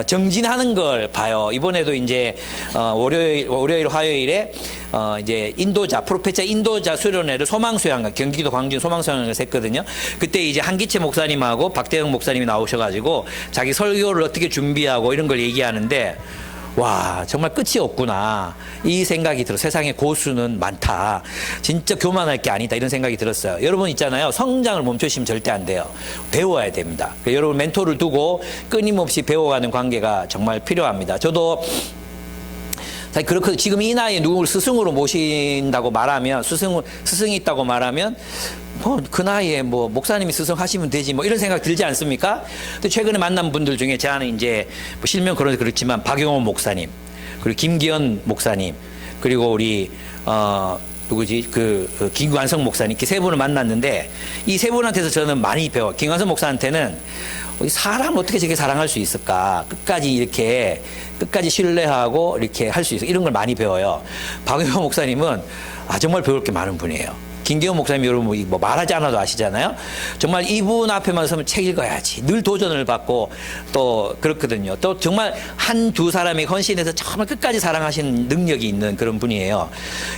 [SPEAKER 1] 정진하는 걸 봐요. 이번에도 이제 월요일 화요일에 이제 프로페차 인도자 수련회를 소망수양관, 경기도 광진 소망수양관에서 했거든요. 그때 이제 한기채 목사님하고 박대영 목사님이 나오셔가지고 자기 설교를 어떻게 준비하고 이런 걸 얘기하는데, 와, 정말 끝이 없구나 이 생각이 들어. 세상에 고수는 많다. 진짜 교만할 게 아니다 이런 생각이 들었어요. 여러분 있잖아요. 성장을 멈추시면 절대 안 돼요. 배워야 됩니다. 여러분 멘토를 두고 끊임없이 배워가는 관계가 정말 필요합니다. 저도 사실 그렇게 지금 이 나이에 누구를 스승으로 모신다고 말하면, 스승이 있다고 말하면 그 나이에 목사님이 스승하시면 되지 이런 생각 들지 않습니까? 근데 최근에 만난 분들 중에 저는 이제 실명 그렇지만 박용원 목사님, 그리고 김기현 목사님, 그리고 우리 누구지 김관성 목사님, 이렇게 세 분을 만났는데 이 세 분한테서 저는 많이 배워. 김관성 목사한테는 사람을 어떻게 저렇게 사랑할 수 있을까? 끝까지 신뢰하고 이렇게 할 수 있어. 이런 걸 많이 배워요. 박용원 목사님은 정말 배울 게 많은 분이에요. 김기현 목사님 여러분 말하지 않아도 아시잖아요. 정말 이분 앞에만 서면 책 읽어야지. 늘 도전을 받고 또 그렇거든요. 또 정말 한두 사람이 헌신해서 정말 끝까지 사랑하시는 능력이 있는 그런 분이에요.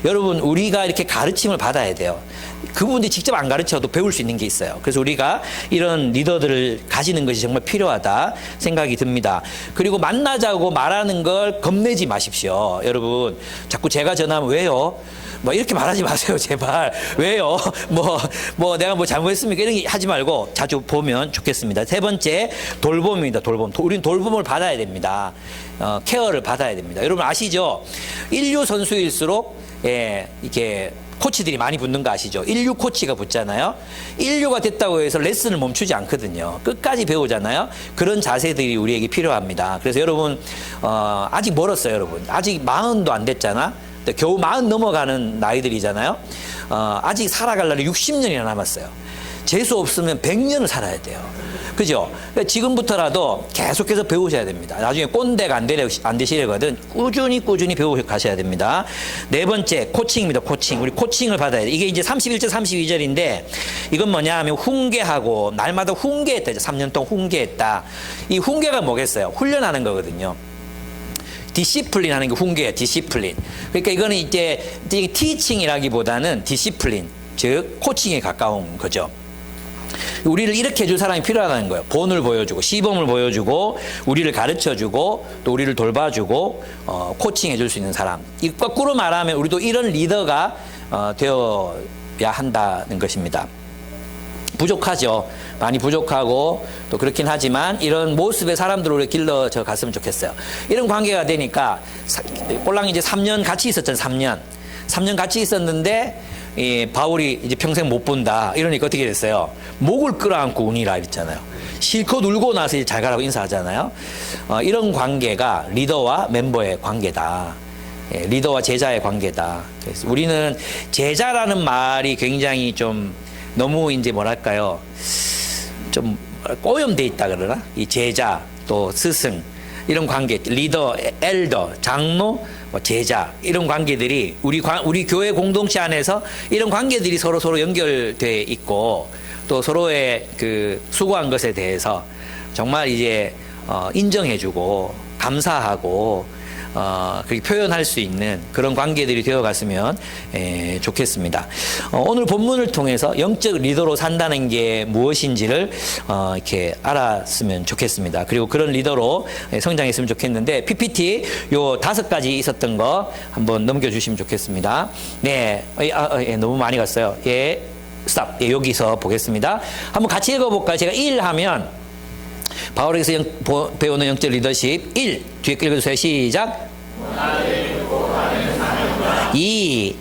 [SPEAKER 1] 여러분 우리가 이렇게 가르침을 받아야 돼요. 그분들이 직접 안 가르쳐도 배울 수 있는 게 있어요. 그래서 우리가 이런 리더들을 가지는 것이 정말 필요하다 생각이 듭니다. 그리고 만나자고 말하는 걸 겁내지 마십시오. 여러분 자꾸 제가 전화하면 왜요? 이렇게 말하지 마세요, 제발. 왜요? 내가 잘못했습니까? 이런 게 하지 말고 자주 보면 좋겠습니다. 세 번째, 돌봄입니다, 돌봄. 우리는 돌봄을 받아야 됩니다. 케어를 받아야 됩니다. 여러분 아시죠? 인류 선수일수록, 예, 이렇게 코치들이 많이 붙는 거 아시죠? 인류 코치가 붙잖아요. 인류가 됐다고 해서 레슨을 멈추지 않거든요. 끝까지 배우잖아요. 그런 자세들이 우리에게 필요합니다. 그래서 여러분 아직 멀었어요. 여러분 아직 40도 안 됐잖아. 겨우 40 넘어가는 나이들이잖아요. 아직 살아갈 날이 60년이나 남았어요. 재수 없으면 100년을 살아야 돼요. 그죠? 지금부터라도 계속해서 배우셔야 됩니다. 나중에 꼰대가 안 되시려거든 꾸준히 배우고 가셔야 됩니다. 네 번째, 코칭입니다. 코칭. 우리 코칭을 받아야 돼. 이게 이제 31절, 32절인데 이건 뭐냐 하면 훈계하고 날마다 훈계했다. 3년 동안 훈계했다. 이 훈계가 뭐겠어요? 훈련하는 거거든요. 디시플린 하는 게 훈계예요. 디시플린. 그러니까 이거는 이제 티칭이라기보다는 디시플린, 즉 코칭에 가까운 거죠. 우리를 이렇게 해줄 사람이 필요하다는 거예요. 본을 보여주고 시범을 보여주고 우리를 가르쳐주고 또 우리를 돌봐주고 코칭해줄 수 있는 사람. 이 거꾸로 말하면 우리도 이런 리더가 되어야 한다는 것입니다. 부족하죠. 많이 부족하고 또 그렇긴 하지만 이런 모습의 사람들을 우리 길러져 갔으면 좋겠어요. 이런 관계가 되니까 꼴랑 이제 3년 같이 있었잖아요. 3년 같이 있었는데 바울이 이제 평생 못 본다 이러니까 어떻게 됐어요? 목을 끌어안고 운이라 했잖아요. 실컷 울고 나서 이제 잘 가라고 인사하잖아요. 이런 관계가 리더와 멤버의 관계다. 리더와 제자의 관계다. 그래서 우리는 제자라는 말이 굉장히 좀 너무 이제 뭐랄까요? 좀 오염돼 있다 그러나? 이 제자 또 스승 이런 관계, 리더, 엘더, 장로, 제자 이런 관계들이 우리 교회 공동체 안에서 이런 관계들이 서로 연결돼 있고 또 서로의 그 수고한 것에 대해서 정말 이제 인정해주고 감사하고 그렇게 표현할 수 있는 그런 관계들이 되어갔으면 좋겠습니다. 오늘 본문을 통해서 영적 리더로 산다는 게 무엇인지를 이렇게 알았으면 좋겠습니다. 그리고 그런 리더로 성장했으면 좋겠는데 PPT 요 5가지 있었던 거 한번 넘겨주시면 좋겠습니다. 네, 너무 많이 갔어요. 예, 스탑. 예, 여기서 보겠습니다. 한번 같이 읽어볼까요? 제가 1 하면 바울에게서 배우는 영적 리더십 1 뒤에 읽어주세요. 시작. 2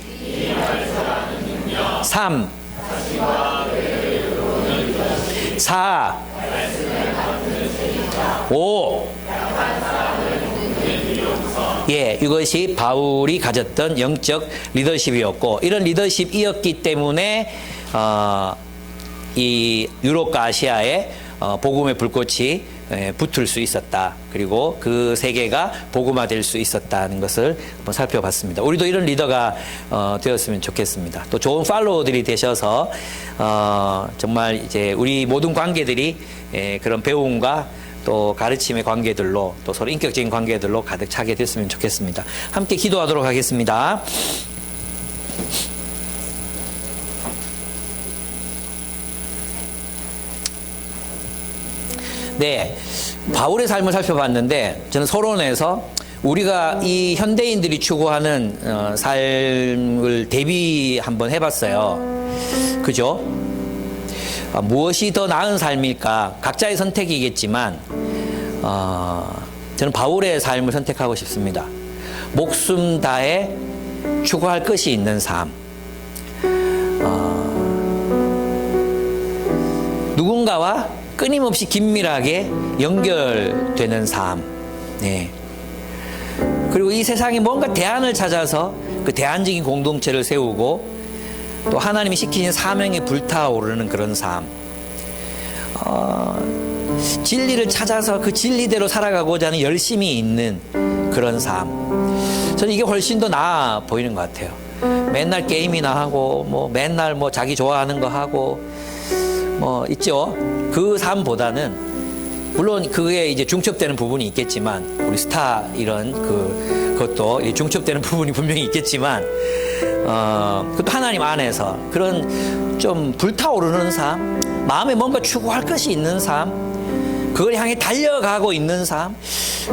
[SPEAKER 1] 3 4 5 예, 이것이 바울이 가졌던 영적 리더십이었고 이런 리더십이었기 때문에 이 유럽과 아시아에 복음의 불꽃이 붙을 수 있었다. 그리고 그 세계가 복음화될 수 있었다는 것을 한번 살펴봤습니다. 우리도 이런 리더가 되었으면 좋겠습니다. 또 좋은 팔로워들이 되셔서 정말 이제 우리 모든 관계들이 그런 배움과 또 가르침의 관계들로 또 서로 인격적인 관계들로 가득 차게 됐으면 좋겠습니다. 함께 기도하도록 하겠습니다. 네, 바울의 삶을 살펴봤는데 저는 서론에서 우리가 이 현대인들이 추구하는 삶을 대비 한번 해봤어요. 그죠? 무엇이 더 나은 삶일까? 각자의 선택이겠지만 저는 바울의 삶을 선택하고 싶습니다. 목숨 다해 추구할 것이 있는 삶. 누군가와 끊임없이 긴밀하게 연결되는 삶. 네. 그리고 이 세상에 뭔가 대안을 찾아서 그 대안적인 공동체를 세우고 또 하나님이 시키신 사명에 불타오르는 그런 삶. 진리를 찾아서 그 진리대로 살아가고자 하는 열심이 있는 그런 삶. 저는 이게 훨씬 더 나아 보이는 것 같아요. 맨날 게임이나 하고 뭐 맨날 뭐 자기 좋아하는 거 하고 뭐 있죠. 그 삶보다는 물론 그게 이제 중첩되는 부분이 있겠지만 우리 스타 이런 그것도 중첩되는 부분이 분명히 있겠지만 그것도 하나님 안에서 그런 좀 불타오르는 삶, 마음에 뭔가 추구할 것이 있는 삶, 그걸 향해 달려가고 있는 삶,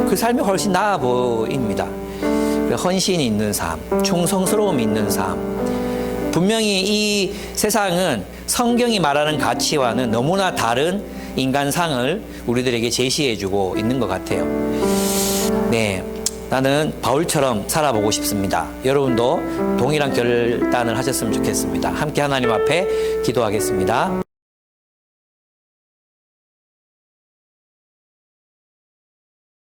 [SPEAKER 1] 그 삶이 훨씬 나아 보입니다. 헌신이 있는 삶, 충성스러움이 있는 삶. 분명히 이 세상은 성경이 말하는 가치와는 너무나 다른 인간상을 우리들에게 제시해주고 있는 것 같아요. 네, 나는 바울처럼 살아보고 싶습니다. 여러분도 동일한 결단을 하셨으면 좋겠습니다. 함께 하나님 앞에 기도하겠습니다.